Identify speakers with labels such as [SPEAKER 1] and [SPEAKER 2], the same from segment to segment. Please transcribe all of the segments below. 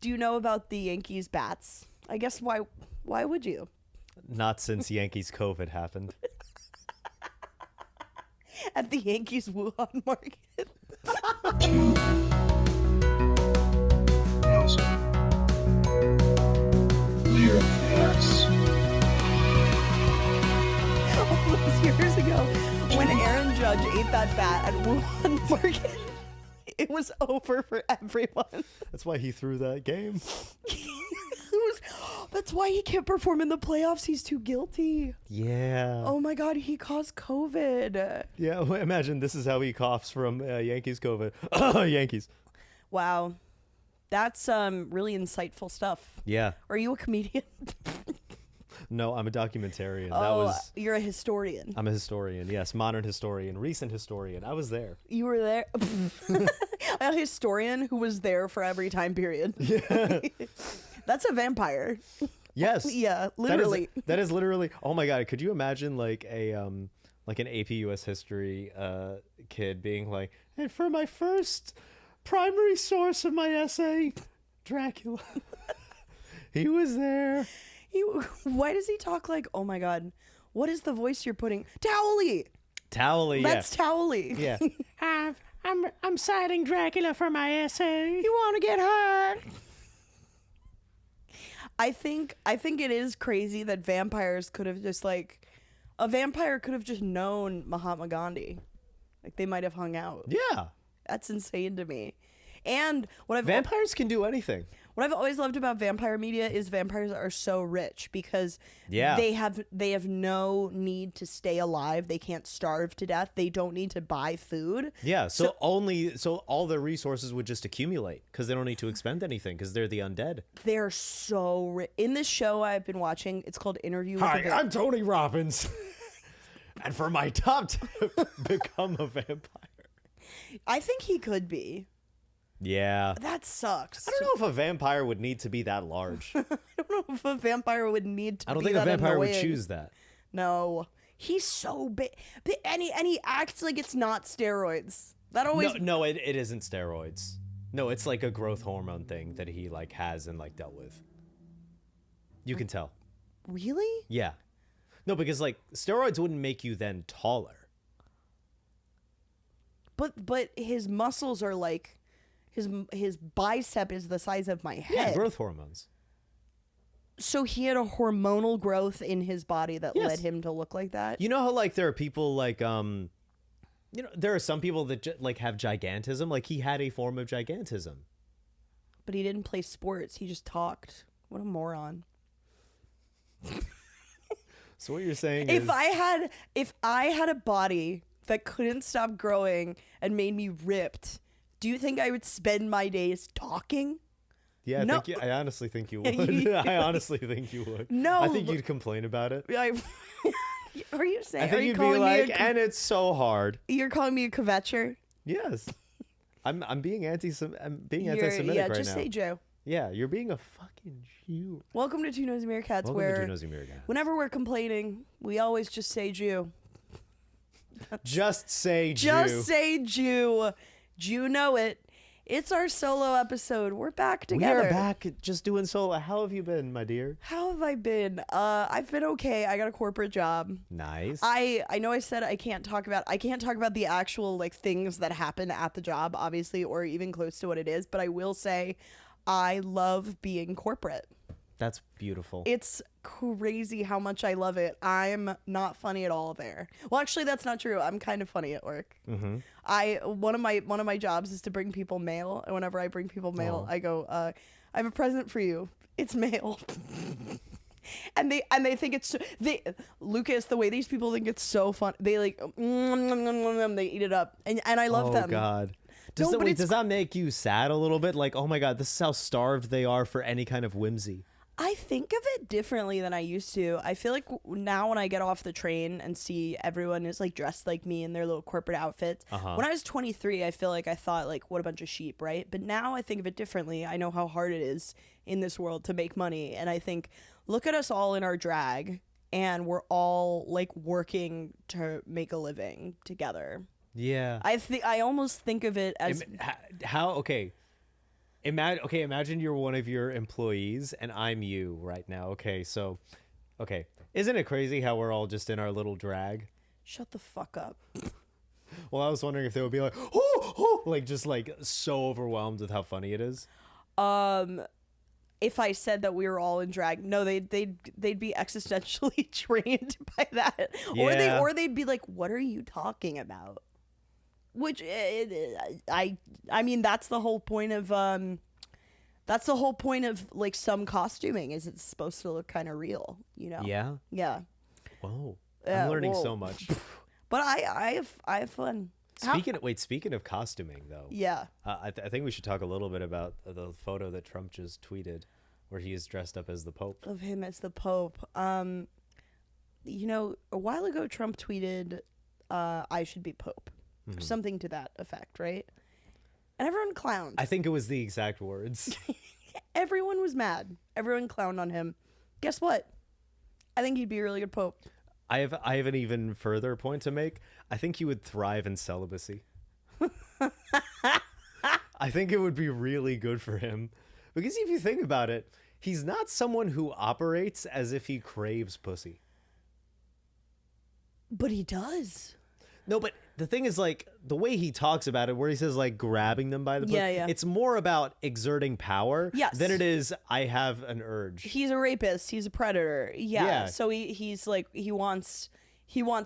[SPEAKER 1] Do you know about the Yankees bats? I guess why would you?
[SPEAKER 2] Not since Yankees COVID happened.
[SPEAKER 1] At the Yankees Wuhan market.
[SPEAKER 3] Nosy Meerkats.
[SPEAKER 1] All those years ago, when Aaron Judge ate that bat at Wuhan market, it was over for everyone.
[SPEAKER 2] That's why he threw that game.
[SPEAKER 1] That's why he can't perform in the playoffs. He's too guilty.
[SPEAKER 2] Yeah.
[SPEAKER 1] Oh my God, he caused COVID.
[SPEAKER 2] Yeah, well, imagine this is how he coughs from Yankees COVID. Yankees.
[SPEAKER 1] Wow. That's really insightful stuff.
[SPEAKER 2] Yeah.
[SPEAKER 1] Are you a comedian?
[SPEAKER 2] No, I'm a documentarian.
[SPEAKER 1] You're a historian.
[SPEAKER 2] I'm a historian, yes. Modern historian, recent historian. I was there.
[SPEAKER 1] You were there? A historian who was there for every time period.
[SPEAKER 2] Yeah.
[SPEAKER 1] That's a vampire.
[SPEAKER 2] Yes.
[SPEAKER 1] Yeah, literally.
[SPEAKER 2] That is literally. Oh my God. Could you imagine like an AP US history kid being like, and for my first primary source of my essay, Dracula. He was there.
[SPEAKER 1] Why does he talk like, oh my God, what is the voice you're putting? Towley.
[SPEAKER 2] Towley,
[SPEAKER 1] That's Towley.
[SPEAKER 2] Yeah. I'm citing Dracula for my essay.
[SPEAKER 1] You want to get hurt? I think it is crazy that vampires could have just a vampire could have just known Mahatma Gandhi. Like they might have hung out.
[SPEAKER 2] Yeah.
[SPEAKER 1] That's insane to me. And
[SPEAKER 2] vampires can do anything.
[SPEAKER 1] What I've always loved about vampire media is vampires are so rich because they have no need to stay alive. They can't starve to death. They don't need to buy food.
[SPEAKER 2] Yeah, so all their resources would just accumulate because they don't need to expend anything because they're the undead.
[SPEAKER 1] They're so rich. In this show I've been watching, it's called Interview with
[SPEAKER 2] Hi, I'm Tony Robbins. And for my top tip, become a vampire.
[SPEAKER 1] I think he could be.
[SPEAKER 2] Yeah.
[SPEAKER 1] That sucks.
[SPEAKER 2] I don't know if a vampire would need to be that large.
[SPEAKER 1] I don't know if a vampire would need to.
[SPEAKER 2] I don't think a vampire would choose that.
[SPEAKER 1] No, he's so big, and he acts like it's not steroids. That always
[SPEAKER 2] no, it isn't steroids. No, it's like a growth hormone thing that he like has and like dealt with. You can tell.
[SPEAKER 1] Really?
[SPEAKER 2] Yeah. No, because like steroids wouldn't make you then taller.
[SPEAKER 1] But his muscles are like. His bicep is the size of my head.
[SPEAKER 2] Yeah, growth hormones.
[SPEAKER 1] So he had a hormonal growth in his body that
[SPEAKER 2] Yes.
[SPEAKER 1] led him to look like that.
[SPEAKER 2] You know how like there are people like there are some people that like have gigantism. Like he had a form of gigantism.
[SPEAKER 1] But he didn't play sports. He just talked. What a moron.
[SPEAKER 2] So what you're saying
[SPEAKER 1] If
[SPEAKER 2] is
[SPEAKER 1] I had a body that couldn't stop growing and made me ripped, do you think I would spend my days talking?
[SPEAKER 2] Yeah,
[SPEAKER 1] No.
[SPEAKER 2] I honestly think you would. I honestly think you would.
[SPEAKER 1] No,
[SPEAKER 2] I think you'd complain about it.
[SPEAKER 1] Are you saying?
[SPEAKER 2] I think you'd be like, and it's so hard.
[SPEAKER 1] You're calling me a kvetcher?
[SPEAKER 2] Yes, I'm being anti-Semitic
[SPEAKER 1] Yeah,
[SPEAKER 2] right
[SPEAKER 1] just
[SPEAKER 2] now.
[SPEAKER 1] say Joe.
[SPEAKER 2] Yeah, you're being a fucking Jew.
[SPEAKER 1] Welcome to Two Nosy Meerkats,
[SPEAKER 2] Welcome
[SPEAKER 1] where
[SPEAKER 2] to Nosy Meerkats.
[SPEAKER 1] whenever we're complaining, we always just say Jew.
[SPEAKER 2] Just say Jew.
[SPEAKER 1] Just say Jew. Jew know it. It's our solo episode. We're back together.
[SPEAKER 2] We are back just doing solo. How have you been, my dear?
[SPEAKER 1] How have I been? I've been okay. I got a corporate job.
[SPEAKER 2] Nice.
[SPEAKER 1] I know I said I can't talk about the actual like things that happen at the job, obviously, or even close to what it is, but I will say I love being corporate.
[SPEAKER 2] That's beautiful.
[SPEAKER 1] It's crazy how much I love it. I'm not funny at all there. Well, actually, that's not true. I'm kind of funny at work.
[SPEAKER 2] Mm-hmm.
[SPEAKER 1] One of my jobs is to bring people mail, and whenever I bring people mail, I go, I have a present for you. It's mail. And they think it's Lukas, the way these people think it's so fun. They like they eat it up, and I love them.
[SPEAKER 2] Oh God. Does that make you sad a little bit? Like, oh my God, this is how starved they are for any kind of whimsy.
[SPEAKER 1] I think of it differently than I used to. I feel like now when I get off the train and see everyone is like dressed like me in their little corporate outfits. When I was 23, I feel like I thought like, what a bunch of sheep, right? But now I think of it differently. I know how hard it is in this world to make money. And I think, look at us all in our drag, and we're all like working to make a living together.
[SPEAKER 2] Yeah.
[SPEAKER 1] I almost think of it as
[SPEAKER 2] how, okay. Imagine you're one of your employees and I'm you right now. Okay, so, isn't it crazy how we're all just in our little drag?
[SPEAKER 1] Shut the fuck up.
[SPEAKER 2] Well, I was wondering if they would be like, oh, like just like so overwhelmed with how funny it is.
[SPEAKER 1] If I said that we were all in drag, no, they'd be existentially drained by that,
[SPEAKER 2] Yeah.
[SPEAKER 1] or they'd be like, "What are you talking about?" Which I mean, that's the whole point of like some costuming is it's supposed to look kind of real, you know?
[SPEAKER 2] Yeah.
[SPEAKER 1] Yeah.
[SPEAKER 2] Whoa. I'm learning
[SPEAKER 1] whoa.
[SPEAKER 2] so much.
[SPEAKER 1] But I have fun.
[SPEAKER 2] Speaking of costuming, though,
[SPEAKER 1] Yeah.
[SPEAKER 2] I think we should talk a little bit about the photo that Trump just tweeted, where he is dressed up as the Pope.
[SPEAKER 1] Of him as the Pope. You know, a while ago, Trump tweeted, "I should be Pope," or something to that effect, right? And everyone clowned.
[SPEAKER 2] I think it was the exact words.
[SPEAKER 1] Everyone was mad. Everyone clowned on him. Guess what? I think he'd be a really good Pope.
[SPEAKER 2] I have an even further point to make. I think he would thrive in celibacy. I think it would be really good for him. Because if you think about it, he's not someone who operates as if he craves pussy.
[SPEAKER 1] But he does.
[SPEAKER 2] No, but the thing is, like, the way he talks about it, where he says, like, grabbing them by the pussy,
[SPEAKER 1] Yeah.
[SPEAKER 2] it's more about exerting power
[SPEAKER 1] Yes.
[SPEAKER 2] than it is, I have an urge.
[SPEAKER 1] He's a rapist. He's a predator. Yeah.
[SPEAKER 2] Yeah.
[SPEAKER 1] So he's like he wants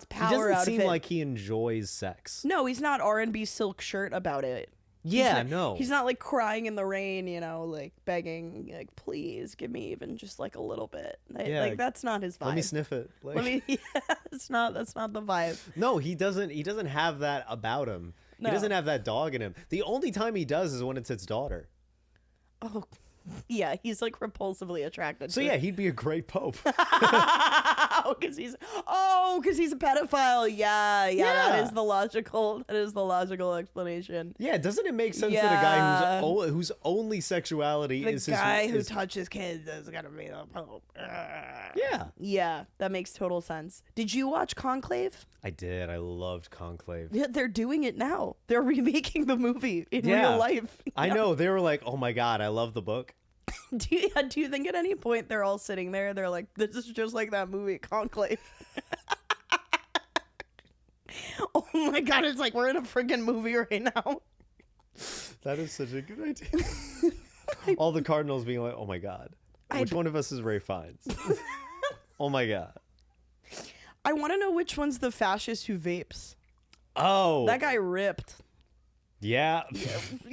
[SPEAKER 1] power
[SPEAKER 2] He doesn't
[SPEAKER 1] out
[SPEAKER 2] seem
[SPEAKER 1] of it.
[SPEAKER 2] like he enjoys sex.
[SPEAKER 1] No, he's not R&B silk shirt about it.
[SPEAKER 2] Yeah, no.
[SPEAKER 1] He's not like crying in the rain, you know, like begging, like, please give me even just like a little bit.
[SPEAKER 2] Yeah.
[SPEAKER 1] Like that's not his vibe.
[SPEAKER 2] Let me sniff it. Like,
[SPEAKER 1] that's not the vibe.
[SPEAKER 2] no, he doesn't have that about him.
[SPEAKER 1] No.
[SPEAKER 2] He doesn't have that dog in him. The only time he does is when it's his daughter.
[SPEAKER 1] Oh, yeah, he's like repulsively attracted.
[SPEAKER 2] So
[SPEAKER 1] to
[SPEAKER 2] yeah, he'd be a great pope.
[SPEAKER 1] because he's a pedophile. Yeah,
[SPEAKER 2] Yeah.
[SPEAKER 1] that is the logical explanation.
[SPEAKER 2] Yeah, doesn't it make sense that a
[SPEAKER 1] Yeah.
[SPEAKER 2] guy whose only sexuality
[SPEAKER 1] The
[SPEAKER 2] is
[SPEAKER 1] guy who
[SPEAKER 2] his
[SPEAKER 1] touches kids is gonna be the Pope.
[SPEAKER 2] Yeah,
[SPEAKER 1] Yeah, that makes total sense. Did you watch Conclave?
[SPEAKER 2] I did. I loved Conclave.
[SPEAKER 1] Yeah, they're doing it now. They're remaking the movie in
[SPEAKER 2] Yeah.
[SPEAKER 1] real life.
[SPEAKER 2] I know. They were like, "Oh my god, I love the book."
[SPEAKER 1] Do you think at any point they're all sitting there? They're like, "This is just like that movie Conclave." Oh my god! It's like we're in a freaking movie right now.
[SPEAKER 2] That is such a good idea. All the cardinals being like, "Oh my god, which one of us is Ray Fiennes?" Oh my god.
[SPEAKER 1] I want to know which one's the fascist who vapes.
[SPEAKER 2] Oh,
[SPEAKER 1] That guy ripped.
[SPEAKER 2] yeah.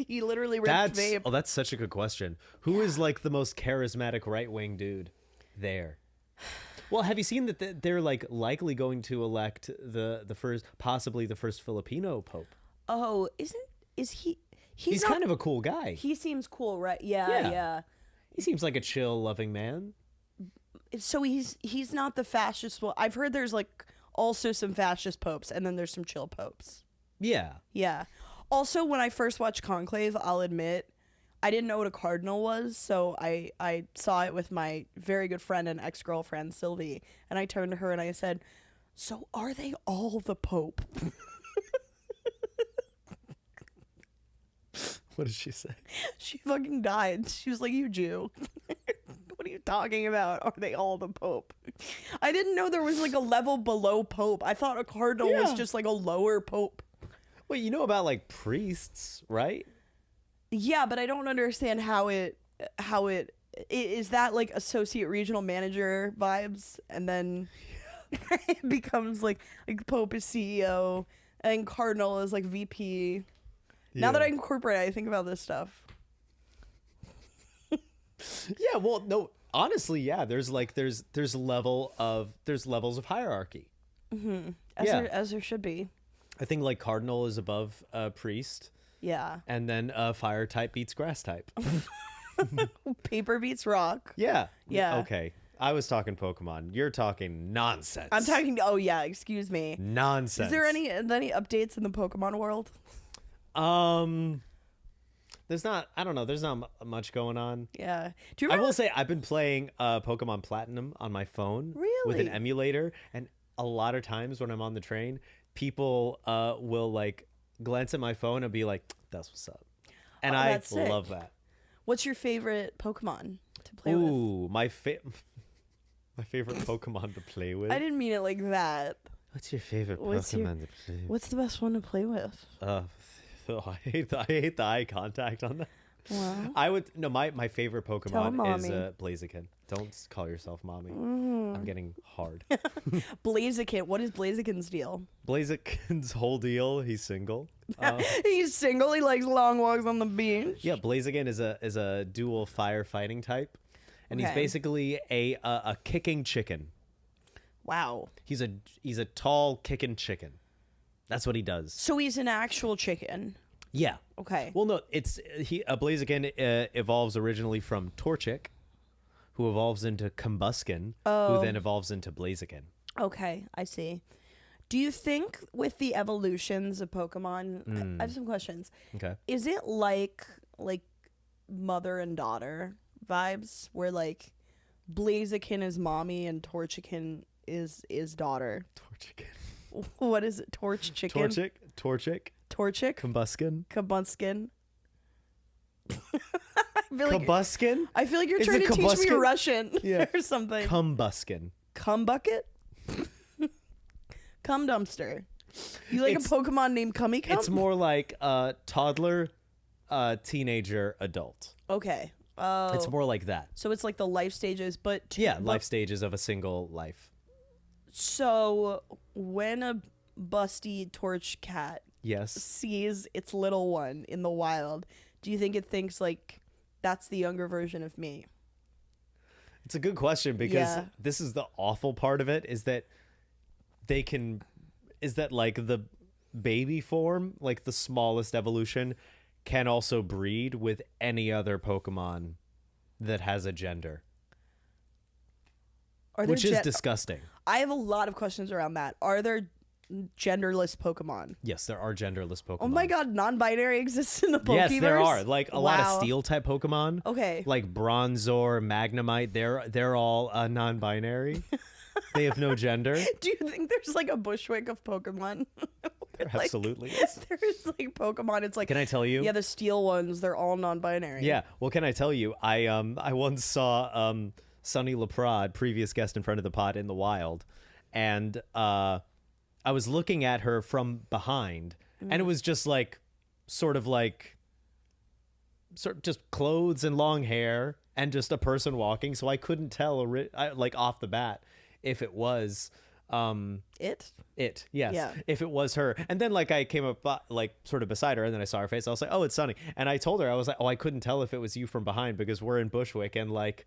[SPEAKER 1] He literally ripped vape.
[SPEAKER 2] That's such a good question. Who is like the most charismatic right-wing dude there? Well, have you seen that they're like likely going to elect the first, possibly the first Filipino pope?
[SPEAKER 1] Oh, is he?
[SPEAKER 2] He's
[SPEAKER 1] not,
[SPEAKER 2] kind of a cool guy.
[SPEAKER 1] He seems cool, right? Yeah.
[SPEAKER 2] He seems like a chill, loving man.
[SPEAKER 1] So he's not the fascist one. I've heard there's like also some fascist popes, and then there's some chill popes.
[SPEAKER 2] Yeah.
[SPEAKER 1] Yeah. Also, when I first watched Conclave, I'll admit, I didn't know what a cardinal was, so I saw it with my very good friend and ex-girlfriend, Sylvie, and I turned to her and I said, "So are they all the Pope?"
[SPEAKER 2] What did she say?
[SPEAKER 1] She fucking died. She was like, "You Jew." What are you talking about? Are they all the Pope? I didn't know there was like a level below Pope. I thought a cardinal was
[SPEAKER 2] Yeah.
[SPEAKER 1] just like a lower Pope.
[SPEAKER 2] Well, you know about like priests, right?
[SPEAKER 1] Yeah, but I don't understand how it is that like associate regional manager vibes, and then it becomes like Pope is CEO and Cardinal is like VP. Now that I incorporate it, I think about this stuff.
[SPEAKER 2] Yeah, well, no, honestly, yeah. There's levels of hierarchy.
[SPEAKER 1] As there should be.
[SPEAKER 2] I think like cardinal is above priest,
[SPEAKER 1] Yeah.
[SPEAKER 2] and then fire type beats grass type.
[SPEAKER 1] Paper beats rock.
[SPEAKER 2] Yeah.
[SPEAKER 1] Yeah.
[SPEAKER 2] Okay. I was talking Pokemon. You're talking nonsense.
[SPEAKER 1] I'm talking. Oh yeah, excuse me.
[SPEAKER 2] nonsense.
[SPEAKER 1] Is there any updates in the Pokemon world?
[SPEAKER 2] There's not. I don't know. There's not much going on.
[SPEAKER 1] Yeah. Do you
[SPEAKER 2] I
[SPEAKER 1] remember?
[SPEAKER 2] will say I've been playing Pokemon Platinum on my phone with an
[SPEAKER 1] Really?
[SPEAKER 2] emulator, and a lot of times when I'm on the train, people will like glance at my phone and be like, "That's what's up," and
[SPEAKER 1] Oh,
[SPEAKER 2] I
[SPEAKER 1] that's sick.
[SPEAKER 2] love that.
[SPEAKER 1] What's your favorite Pokemon to play with?
[SPEAKER 2] Ooh, my favorite Pokemon to play with.
[SPEAKER 1] I didn't mean it like that.
[SPEAKER 2] What's your favorite
[SPEAKER 1] What's your-
[SPEAKER 2] Pokemon to play with?
[SPEAKER 1] What's the best one to play with?
[SPEAKER 2] I hate the eye contact on that.
[SPEAKER 1] Well,
[SPEAKER 2] My favorite
[SPEAKER 1] Tell
[SPEAKER 2] Pokemon is
[SPEAKER 1] mommy.
[SPEAKER 2] Blaziken. Don't call yourself mommy. I'm getting hard.
[SPEAKER 1] Blaziken. What is Blaziken's deal?
[SPEAKER 2] Blaziken's whole deal, he's single.
[SPEAKER 1] He's single. He likes long walks on the beach.
[SPEAKER 2] Yeah, Blaziken is a dual firefighting type, and he's
[SPEAKER 1] Okay.
[SPEAKER 2] basically a kicking chicken.
[SPEAKER 1] Wow.
[SPEAKER 2] He's a tall kicking chicken. That's what he does.
[SPEAKER 1] So he's an actual chicken.
[SPEAKER 2] Yeah.
[SPEAKER 1] Okay.
[SPEAKER 2] Well, no, a Blaziken evolves originally from Torchic, who evolves into Combusken, who then evolves into Blaziken.
[SPEAKER 1] Okay, I see. Do you think with the evolutions of Pokemon, I have some questions.
[SPEAKER 2] Okay.
[SPEAKER 1] Is it like mother and daughter vibes, where like Blaziken is mommy and Torchic is daughter?
[SPEAKER 2] Torchic.
[SPEAKER 1] What is it? Torchic.
[SPEAKER 2] Torchic. Combusken.
[SPEAKER 1] Combusken.
[SPEAKER 2] Combusken?
[SPEAKER 1] I feel like you're
[SPEAKER 2] Is
[SPEAKER 1] trying
[SPEAKER 2] it
[SPEAKER 1] to teach me
[SPEAKER 2] Combusken?
[SPEAKER 1] Russian
[SPEAKER 2] Yeah.
[SPEAKER 1] or something.
[SPEAKER 2] Combusken.
[SPEAKER 1] Cum bucket? Cum dumpster. You like
[SPEAKER 2] It's-
[SPEAKER 1] a Pokemon named Cummy Cum?
[SPEAKER 2] It's more like toddler, teenager, adult.
[SPEAKER 1] Okay. Oh.
[SPEAKER 2] It's more like that.
[SPEAKER 1] So it's like the life stages, but
[SPEAKER 2] Life stages of a single life.
[SPEAKER 1] So when a busty torch cat
[SPEAKER 2] Yes.
[SPEAKER 1] sees its little one in the wild, do you think it thinks like that's the younger version of me?
[SPEAKER 2] It's a good question because
[SPEAKER 1] Yeah.
[SPEAKER 2] this is the awful part of it is that like the baby form, like the smallest evolution, can also breed with any other Pokemon that has a gender,
[SPEAKER 1] Are there
[SPEAKER 2] which is disgusting.
[SPEAKER 1] I have a lot of questions around that. Are there genderless Pokemon?
[SPEAKER 2] Yes, there are genderless Pokemon.
[SPEAKER 1] Oh my god, non-binary exists in the Pokeverse?
[SPEAKER 2] Yes, there are. Like a lot of
[SPEAKER 1] Wow.
[SPEAKER 2] steel type Pokemon.
[SPEAKER 1] Okay.
[SPEAKER 2] Like Bronzor, Magnemite, they're all non-binary. They have no gender.
[SPEAKER 1] Do you think there's like a Bushwick of Pokemon?
[SPEAKER 2] There
[SPEAKER 1] Like,
[SPEAKER 2] absolutely is.
[SPEAKER 1] There's like Pokemon. It's like,
[SPEAKER 2] Can I tell you?
[SPEAKER 1] yeah, the steel ones, they're all non-binary.
[SPEAKER 2] Yeah. Well, can I tell you? I once saw Sunny LaPrade, previous guest in front of the pod, in the wild, and I was looking at her from behind, and it was just like, sort of just clothes and long hair, and just a person walking. So I couldn't tell, like off the bat, if it was.
[SPEAKER 1] It?
[SPEAKER 2] It, yes.
[SPEAKER 1] Yeah.
[SPEAKER 2] If it was her. And then like I came up like sort of beside her and then I saw her face. I was like, oh, it's Sunny. And I told her, I was like, oh, I couldn't tell if it was you from behind because we're in Bushwick and like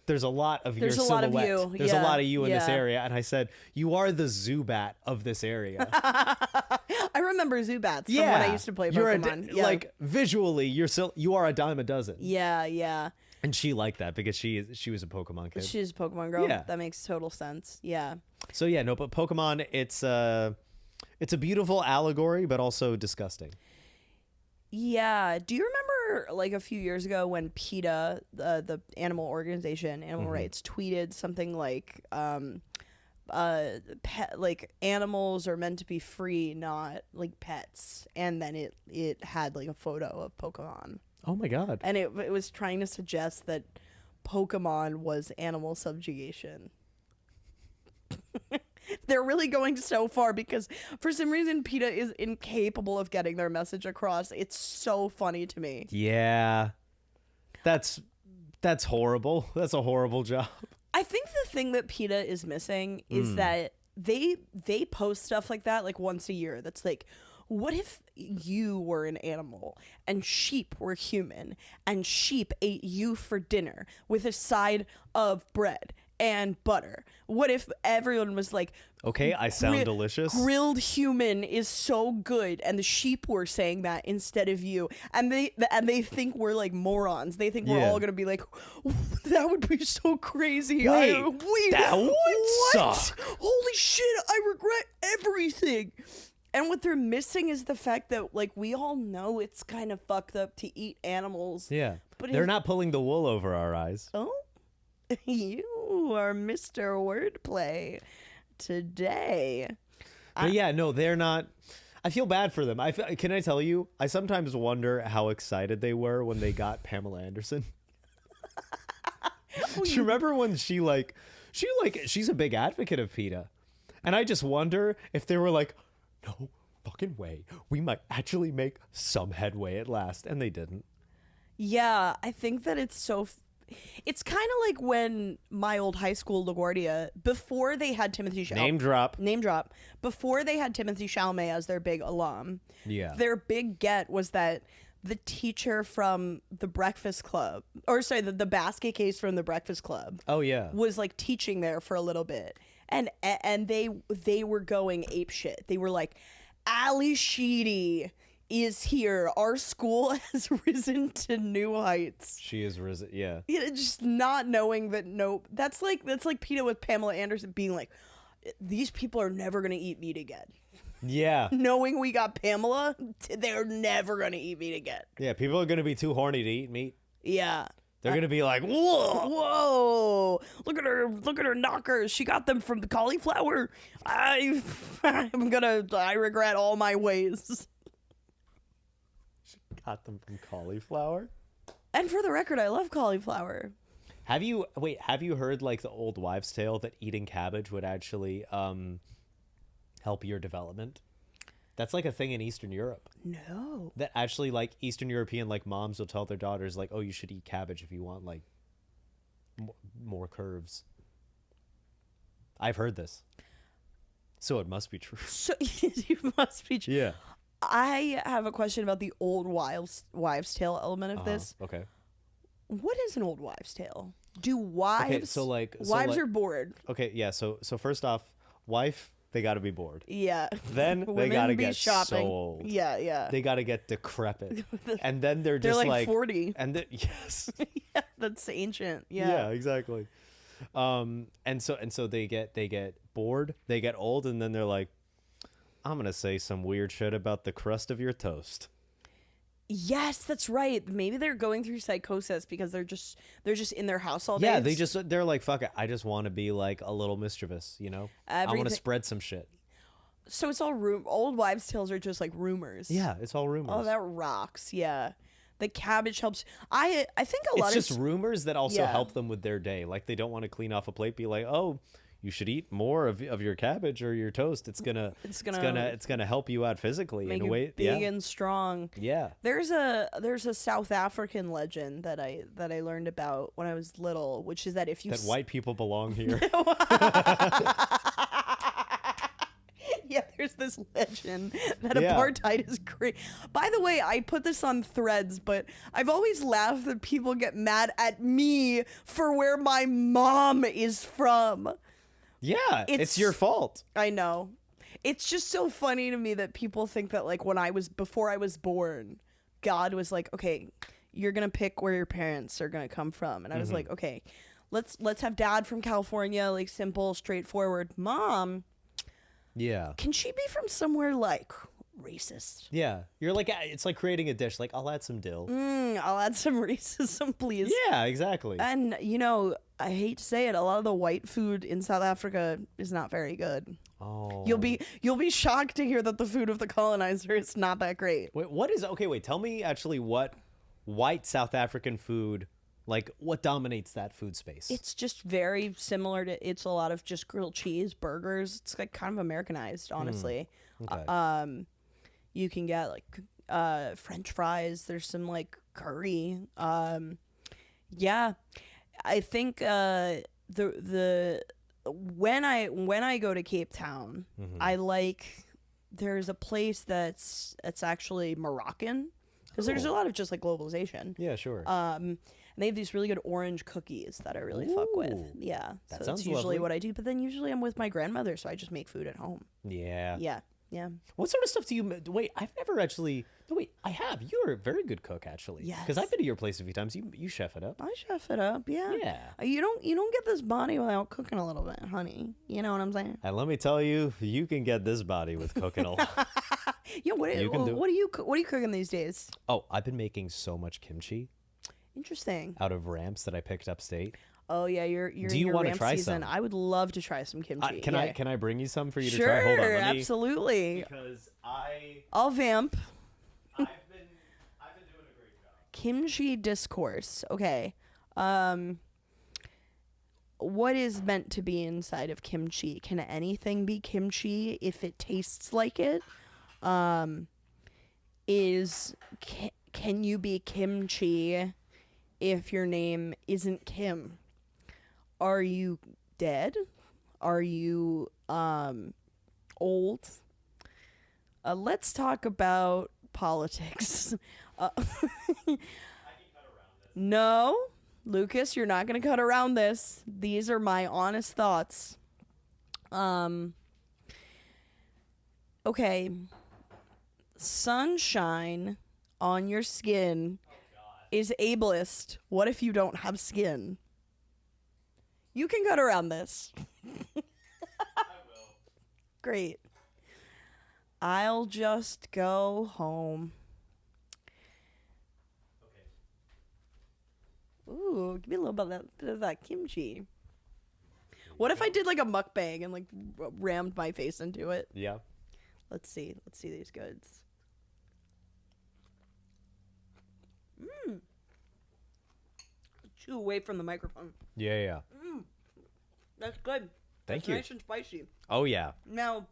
[SPEAKER 2] there's a lot of
[SPEAKER 1] There's
[SPEAKER 2] your
[SPEAKER 1] a lot of
[SPEAKER 2] silhouette.
[SPEAKER 1] you.
[SPEAKER 2] There's a
[SPEAKER 1] Yeah.
[SPEAKER 2] lot of you in this
[SPEAKER 1] Yeah.
[SPEAKER 2] area. And I said, you are the Zubat of this area.
[SPEAKER 1] I remember Zubats from when I used to play
[SPEAKER 2] You're
[SPEAKER 1] Pokemon. Yeah.
[SPEAKER 2] like visually, you are a dime a dozen.
[SPEAKER 1] Yeah, yeah.
[SPEAKER 2] And she liked that because she was a Pokemon kid.
[SPEAKER 1] She's a Pokemon girl.
[SPEAKER 2] Yeah.
[SPEAKER 1] That makes total sense. Yeah.
[SPEAKER 2] So yeah, no, but Pokemon, it's a beautiful allegory, but also disgusting.
[SPEAKER 1] Yeah. Do you remember like a few years ago when PETA, the animal organization, animal rights, tweeted something like like animals are meant to be free, not like pets, and then it had like a photo of Pokemon,
[SPEAKER 2] Oh my god.
[SPEAKER 1] and it was trying to suggest that Pokemon was animal subjugation. They're really going so far because for some reason PETA is incapable of getting their message across. It's so funny to me.
[SPEAKER 2] Yeah. That's horrible. That's a horrible job.
[SPEAKER 1] I think the thing that PETA is missing is that they post stuff like that like once a year. That's like, what if you were an animal and sheep were human and sheep ate you for dinner with a side of bread and butter? What if everyone was like,
[SPEAKER 2] Okay, I sound delicious.
[SPEAKER 1] grilled human is so good, and the sheep were saying that instead of you, and they think we're like morons. They think we're
[SPEAKER 2] Yeah.
[SPEAKER 1] all gonna be like, that would be so crazy.
[SPEAKER 2] Wait, that would
[SPEAKER 1] what?
[SPEAKER 2] suck.
[SPEAKER 1] Holy shit! I regret everything. And what they're missing is the fact that like we all know it's kind of fucked up to eat animals.
[SPEAKER 2] Yeah.
[SPEAKER 1] But
[SPEAKER 2] They're
[SPEAKER 1] if-
[SPEAKER 2] not pulling the wool over our eyes.
[SPEAKER 1] Oh, you are Mr. Wordplay today.
[SPEAKER 2] But yeah, no, they're not. I feel bad for them. Can I tell you? I sometimes wonder how excited they were when they got Pamela Anderson. Do you remember when she's a big advocate of PETA, and I just wonder if they were like, no fucking way, we might actually make some headway at last, and they didn't.
[SPEAKER 1] Yeah, I think that it's so. It's kind of like when my old high school LaGuardia, before they had Timothy Chalamet. Name drop. Before they had Timothy Chalamet as their big alum.
[SPEAKER 2] Yeah.
[SPEAKER 1] Their big get was that the teacher from the Breakfast Club, or sorry, the basket case from the Breakfast Club.
[SPEAKER 2] Oh yeah.
[SPEAKER 1] Was like teaching there for a little bit, and they were going ape shit. They were like, Ali Sheedy is here. Our school has risen to new heights.
[SPEAKER 2] She is risen. Yeah.
[SPEAKER 1] Just not knowing that. Nope. That's like PETA with Pamela Anderson being like, these people are never gonna eat meat again.
[SPEAKER 2] Yeah.
[SPEAKER 1] Knowing we got Pamela, they're never gonna eat meat again.
[SPEAKER 2] Yeah. People are gonna be too horny to eat meat.
[SPEAKER 1] Yeah.
[SPEAKER 2] They're gonna be like, whoa,
[SPEAKER 1] look at her knockers. She got them from the cauliflower. I regret all my ways.
[SPEAKER 2] Got them from cauliflower.
[SPEAKER 1] And for the record, I love cauliflower.
[SPEAKER 2] Have you heard like the old wives' tale that eating cabbage would actually help your development? That's like a thing in Eastern Europe.
[SPEAKER 1] No.
[SPEAKER 2] That actually like Eastern European like moms will tell their daughters like, oh, you should eat cabbage if you want like more curves. I've heard this. So it must be true.
[SPEAKER 1] So it must be true.
[SPEAKER 2] Yeah.
[SPEAKER 1] I have a question about the old wives' tale element of this.
[SPEAKER 2] Okay.
[SPEAKER 1] What is an old wives' tale? Do wives?
[SPEAKER 2] Okay,
[SPEAKER 1] wives are bored.
[SPEAKER 2] Okay, yeah. So first off, wife, they got to be bored.
[SPEAKER 1] Yeah.
[SPEAKER 2] Then they got to get
[SPEAKER 1] shopping.
[SPEAKER 2] so old.
[SPEAKER 1] Yeah.
[SPEAKER 2] They got to get decrepit, and then they're
[SPEAKER 1] like 40.
[SPEAKER 2] And yes.
[SPEAKER 1] Yeah, that's ancient. Yeah.
[SPEAKER 2] Yeah, exactly. And so they get bored, they get old, and then they're like, I'm gonna say some weird shit about the crust of your toast.
[SPEAKER 1] Yes, that's right. Maybe they're going through psychosis because they're just in their house all day.
[SPEAKER 2] Yeah, they're like, fuck it, I just want to be like a little mischievous, you know? I want to spread some shit.
[SPEAKER 1] So it's all old wives' tales are just like rumors.
[SPEAKER 2] Yeah, it's all rumors.
[SPEAKER 1] Oh, that rocks. Yeah. The cabbage helps. I think a lot
[SPEAKER 2] of... It's just rumors that also
[SPEAKER 1] yeah.
[SPEAKER 2] help them with their day. Like, they don't want to clean off a plate, be like, oh, you should eat more of your cabbage or your toast. It's gonna help you out physically
[SPEAKER 1] make
[SPEAKER 2] in a way.
[SPEAKER 1] You big and strong.
[SPEAKER 2] Yeah.
[SPEAKER 1] There's a South African legend that I learned about when I was little, which is that if you
[SPEAKER 2] white people belong here.
[SPEAKER 1] Yeah, there's this legend that apartheid is great. By the way, I put this on Threads, but I've always laughed that people get mad at me for where my mom is from.
[SPEAKER 2] Yeah, it's your fault.
[SPEAKER 1] I know. It's just so funny to me that people think that like before I was born, God was like, okay, you're going to pick where your parents are going to come from. And I was like, okay, let's have dad from California, like simple, straightforward. Mom.
[SPEAKER 2] Yeah.
[SPEAKER 1] Can she be from somewhere like racist?
[SPEAKER 2] Yeah. You're like, it's like creating a dish. Like, I'll add some dill.
[SPEAKER 1] I'll add some racism, please.
[SPEAKER 2] Yeah, exactly.
[SPEAKER 1] And, you know, I hate to say it, a lot of the white food in South Africa is not very good.
[SPEAKER 2] Oh.
[SPEAKER 1] You'll be shocked to hear that the food of the colonizer is not that great.
[SPEAKER 2] Wait, tell me actually what white South African food, like what dominates that food space?
[SPEAKER 1] It's just very similar to, it's a lot of just grilled cheese, burgers. It's like kind of Americanized, honestly.
[SPEAKER 2] Okay.
[SPEAKER 1] You can get like French fries. There's some like curry. Yeah. I think the when I go to Cape Town, I like, there's a place that's actually Moroccan, because there's a lot of just like globalization.
[SPEAKER 2] Yeah, sure.
[SPEAKER 1] And they have these really good orange cookies that I really fuck with. Yeah.
[SPEAKER 2] That
[SPEAKER 1] so
[SPEAKER 2] sounds
[SPEAKER 1] that's usually
[SPEAKER 2] lovely.
[SPEAKER 1] what I do. But then usually I'm with my grandmother, so I just make food at home.
[SPEAKER 2] Yeah.
[SPEAKER 1] Yeah. Yeah.
[SPEAKER 2] What sort of stuff do you... Wait, I've never actually... No, wait, I have. You're a very good cook, actually.
[SPEAKER 1] Yes.
[SPEAKER 2] Because I've been to your place a few times. You chef it up.
[SPEAKER 1] I chef it up, yeah.
[SPEAKER 2] Yeah.
[SPEAKER 1] You don't get this body without cooking a little bit, honey. You know what I'm saying?
[SPEAKER 2] And let me tell you, you can get this body with cooking a lot.
[SPEAKER 1] Yeah, what are you cooking these days?
[SPEAKER 2] Oh, I've been making so much kimchi.
[SPEAKER 1] Interesting.
[SPEAKER 2] Out of ramps that I picked upstate.
[SPEAKER 1] Oh yeah, you're
[SPEAKER 2] Do
[SPEAKER 1] in
[SPEAKER 2] you
[SPEAKER 1] your
[SPEAKER 2] wanna
[SPEAKER 1] ramp
[SPEAKER 2] try
[SPEAKER 1] season.
[SPEAKER 2] some?
[SPEAKER 1] I would love to try some kimchi.
[SPEAKER 2] Can
[SPEAKER 1] Yeah.
[SPEAKER 2] I bring you some for you to
[SPEAKER 1] Sure,
[SPEAKER 2] try? Hold on, let me,
[SPEAKER 1] absolutely.
[SPEAKER 2] because
[SPEAKER 1] I'll vamp.
[SPEAKER 2] I've been doing a great job.
[SPEAKER 1] Kimchi discourse. Okay. What is meant to be inside of kimchi? Can anything be kimchi if it tastes like it? Can you be kimchi if your name isn't Kim? Are you dead? Are you old? Let's talk about politics. No, Lucas, you're not going to cut around this. These are my honest thoughts. Okay. Sunshine on your skin is ableist. What if you don't have skin? You can cut around this.
[SPEAKER 2] I will.
[SPEAKER 1] Great. I'll just go home. Ooh, give me a little bit of that kimchi. What if I did like a mukbang and like rammed my face into it?
[SPEAKER 2] Yeah.
[SPEAKER 1] Let's see these goods. Chew away from the microphone.
[SPEAKER 2] Yeah.
[SPEAKER 1] That's good.
[SPEAKER 2] Thank
[SPEAKER 1] That's
[SPEAKER 2] you.
[SPEAKER 1] Nice and spicy.
[SPEAKER 2] Oh yeah.
[SPEAKER 1] Now,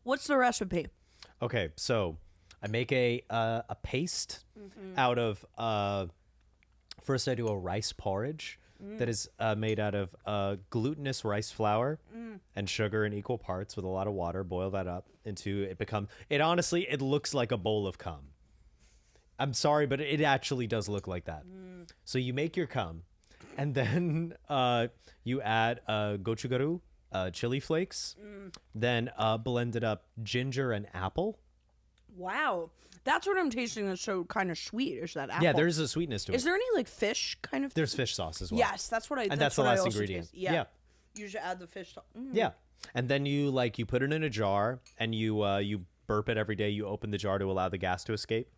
[SPEAKER 1] what's the recipe?
[SPEAKER 2] Okay, so I make a paste out of first I do a rice porridge that is made out of glutinous rice flour and sugar in equal parts with a lot of water. Boil that up into it honestly looks like a bowl of cum. I'm sorry, but it actually does look like that. So you make your cum, and then you add gochugaru, chili flakes, then blended up ginger and apple.
[SPEAKER 1] Wow. That's what I'm tasting that's so kind of sweet. Is that apple?
[SPEAKER 2] Yeah, there's a sweetness to it.
[SPEAKER 1] Is there any like fish kind of?
[SPEAKER 2] There's fish sauce as well.
[SPEAKER 1] Yes, that's what I.
[SPEAKER 2] And that's the
[SPEAKER 1] what I
[SPEAKER 2] last
[SPEAKER 1] also
[SPEAKER 2] ingredient.
[SPEAKER 1] taste. Yeah. You should add the fish sauce.
[SPEAKER 2] Yeah. And then you put it in a jar and you burp it every day. You open the jar to allow the gas to escape.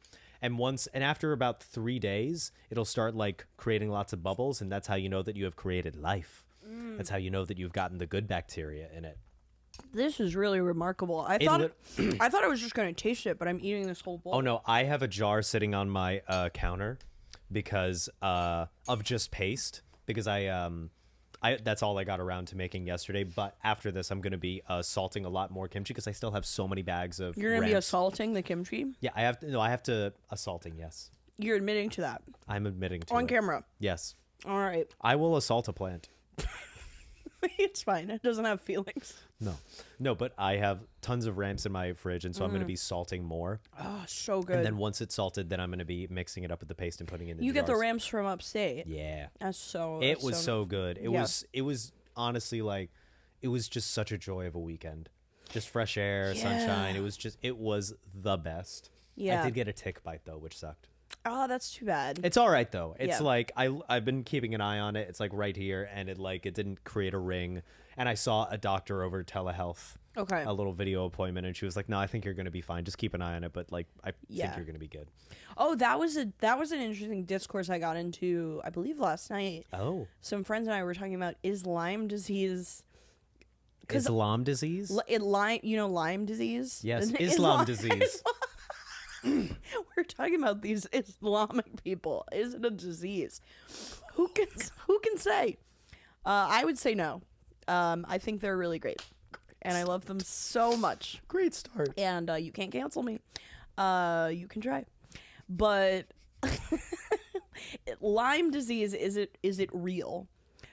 [SPEAKER 2] And after about 3 days, it'll start like creating lots of bubbles, and that's how you know that you have created life. That's how you know that you've gotten the good bacteria in it.
[SPEAKER 1] This is really remarkable. I thought I was just going to taste it, but I'm eating this whole bowl.
[SPEAKER 2] Oh no, I have a jar sitting on my counter because of just paste, because I that's all I got around to making yesterday. But after this, I'm going to be salting a lot more kimchi because I still have so many bags of.
[SPEAKER 1] You're going to be
[SPEAKER 2] ramps.
[SPEAKER 1] assaulting the kimchi?
[SPEAKER 2] Yeah, I have to assaulting. Yes,
[SPEAKER 1] You're admitting to that
[SPEAKER 2] I'm admitting to
[SPEAKER 1] on
[SPEAKER 2] it.
[SPEAKER 1] camera.
[SPEAKER 2] Yes,
[SPEAKER 1] All right.
[SPEAKER 2] I will assault a plant.
[SPEAKER 1] It's fine. It doesn't have feelings.
[SPEAKER 2] No, but I have tons of ramps in my fridge, and so I'm going to be salting more.
[SPEAKER 1] Oh, so good.
[SPEAKER 2] And then once it's salted, then I'm going to be mixing it up with the paste and putting it in the
[SPEAKER 1] you get the
[SPEAKER 2] jars.
[SPEAKER 1] ramps from upstate.
[SPEAKER 2] Yeah.
[SPEAKER 1] That's so.
[SPEAKER 2] It was so good. It
[SPEAKER 1] Yeah.
[SPEAKER 2] was honestly like, it was just such a joy of a weekend. Just fresh air, sunshine. It was the best.
[SPEAKER 1] Yeah.
[SPEAKER 2] I did get a tick bite though, which sucked.
[SPEAKER 1] Oh, that's too bad.
[SPEAKER 2] It's all right though. It's
[SPEAKER 1] Yeah.
[SPEAKER 2] like I've been keeping an eye on it. It's like right here, and it didn't create a ring. And I saw a doctor over telehealth.
[SPEAKER 1] Okay.
[SPEAKER 2] A little video appointment, and she was like, "No, I think you're going to be fine. Just keep an eye on it, but like I
[SPEAKER 1] Yeah.
[SPEAKER 2] think you're going to be good."
[SPEAKER 1] Oh, that was an interesting discourse I got into, I believe last night.
[SPEAKER 2] Oh.
[SPEAKER 1] Some friends and I were talking about is Lyme disease.
[SPEAKER 2] Islam disease?
[SPEAKER 1] Lyme disease?
[SPEAKER 2] Yes, Islam disease.
[SPEAKER 1] We're talking about these Islamic people. Is it a disease? Who can say? I would say no. I think they're really great, and I love them so much.
[SPEAKER 2] Great start.
[SPEAKER 1] And you can't cancel me. You can try, but Lyme disease, is it real?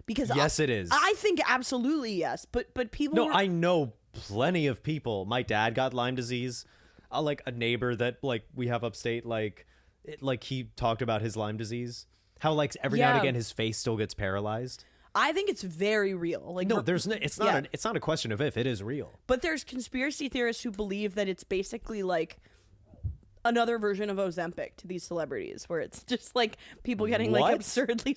[SPEAKER 1] Because
[SPEAKER 2] Yes, it is.
[SPEAKER 1] I think absolutely yes. But people.
[SPEAKER 2] No, I know plenty of people. My dad got Lyme disease. Like a neighbor that like we have upstate, like he talked about his Lyme disease. How like every now and
[SPEAKER 1] Yeah.
[SPEAKER 2] again his face still gets paralyzed.
[SPEAKER 1] I think it's very real. Like
[SPEAKER 2] No, there's no. It's not.
[SPEAKER 1] Yeah.
[SPEAKER 2] It's not a question of if. It is real.
[SPEAKER 1] But there's conspiracy theorists who believe that it's basically like another version of Ozempic to these celebrities, where it's just like people getting like
[SPEAKER 2] What?
[SPEAKER 1] absurdly.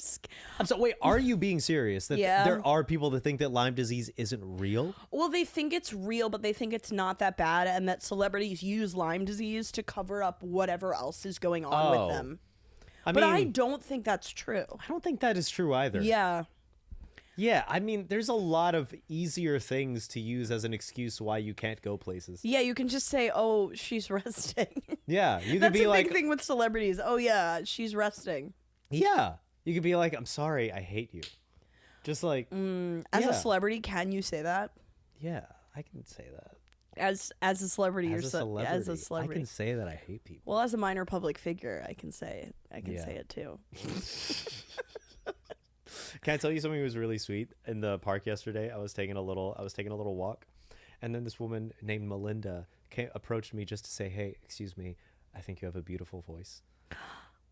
[SPEAKER 2] I'm so wait. Are you being serious? That
[SPEAKER 1] Yeah.
[SPEAKER 2] there are people that think that Lyme disease isn't real?
[SPEAKER 1] Well, they think it's real, but they think it's not that bad, and that celebrities use Lyme disease to cover up whatever else is going on with them. But I don't think that's true.
[SPEAKER 2] I don't think that is true either.
[SPEAKER 1] Yeah.
[SPEAKER 2] Yeah, I mean, there's a lot of easier things to use as an excuse why you can't go places.
[SPEAKER 1] Yeah, you can just say, "Oh, she's resting."
[SPEAKER 2] Yeah, you could
[SPEAKER 1] That's
[SPEAKER 2] be
[SPEAKER 1] a
[SPEAKER 2] like,
[SPEAKER 1] big thing with celebrities. Oh yeah, she's resting.
[SPEAKER 2] yeah, you could be like, "I'm sorry, I hate you." Just like,
[SPEAKER 1] As a celebrity, can you say that?
[SPEAKER 2] yeah, I can say that.
[SPEAKER 1] As a celebrity,
[SPEAKER 2] As a celebrity,
[SPEAKER 1] as a celebrity.
[SPEAKER 2] I can say that I hate people.
[SPEAKER 1] Well, as a minor public figure, I can say it. I can say it too.
[SPEAKER 2] Can I tell you something that was really sweet? In the park yesterday, I was taking a little walk, and then this woman named Melinda approached me just to say, "Hey, excuse me, I think you have a beautiful voice."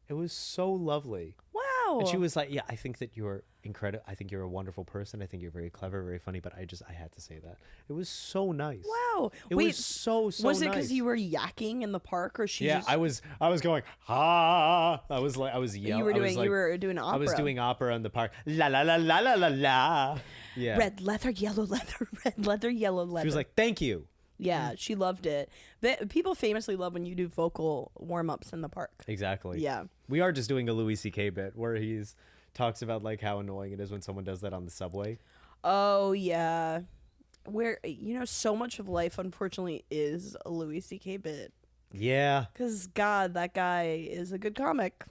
[SPEAKER 2] It was so lovely.
[SPEAKER 1] Wow.
[SPEAKER 2] And she was like, "Yeah, I think that you're incredible. I think you're a wonderful person. I think you're very clever, very funny." But I had to say that. It was so nice.
[SPEAKER 1] Wow.
[SPEAKER 2] It
[SPEAKER 1] Wait,
[SPEAKER 2] was so
[SPEAKER 1] was it
[SPEAKER 2] nice.
[SPEAKER 1] because you were yakking in the park, or she?
[SPEAKER 2] Yeah,
[SPEAKER 1] just...
[SPEAKER 2] I was going ha. I was yelling.
[SPEAKER 1] You were doing opera.
[SPEAKER 2] I was doing opera in the park. La la la la la la la. Yeah.
[SPEAKER 1] Red leather, yellow leather, red leather, yellow leather.
[SPEAKER 2] She was like, "Thank you."
[SPEAKER 1] Yeah, she loved it. People famously love when you do vocal warm-ups in the park.
[SPEAKER 2] Exactly.
[SPEAKER 1] Yeah.
[SPEAKER 2] We are just doing a Louis C.K. bit where he's talks about like how annoying it is when someone does that on the subway.
[SPEAKER 1] Oh yeah, where so much of life unfortunately is a Louis C.K. bit.
[SPEAKER 2] Yeah.
[SPEAKER 1] Because God, that guy is a good comic.